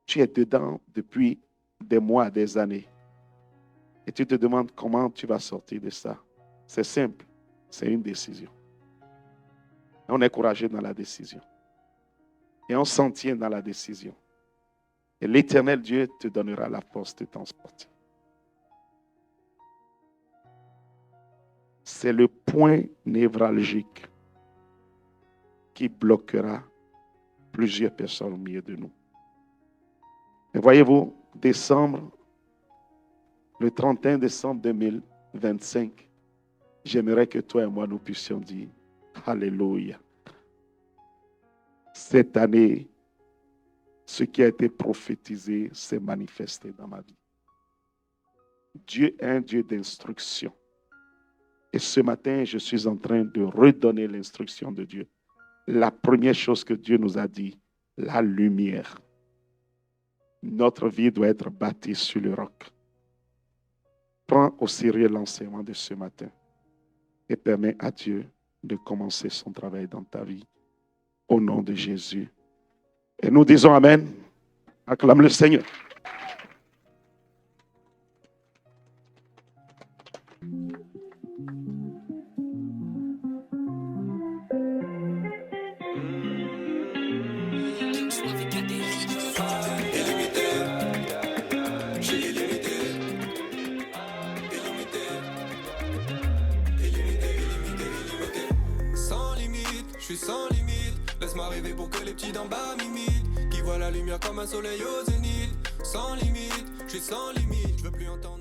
Tu es dedans depuis des mois, des années. Et tu te demandes comment tu vas sortir de ça. C'est simple, c'est une décision. On est courageux dans la décision. Et on s'en tient dans la décision. Et l'Éternel Dieu te donnera la force de t'en sortir. C'est le point névralgique qui bloquera plusieurs personnes au milieu de nous. Et voyez-vous, le 31 décembre 2025, j'aimerais que toi et moi nous puissions dire Alléluia. Cette année, ce qui a été prophétisé s'est manifesté dans ma vie. Dieu est un Dieu d'instruction. Et ce matin, je suis en train de redonner l'instruction de Dieu. La première chose que Dieu nous a dit, la lumière. Notre vie doit être bâtie sur le roc. Prends au sérieux l'enseignement de ce matin et permets à Dieu de commencer son travail dans ta vie. Au nom de Jésus. Et nous disons Amen. Acclame le Seigneur. Je suis sans limite, laisse-moi rêver pour que les petits d'en bas m'imitent, qui voient la lumière comme un soleil au zénith. Sans limite, je suis sans limite, je veux plus entendre.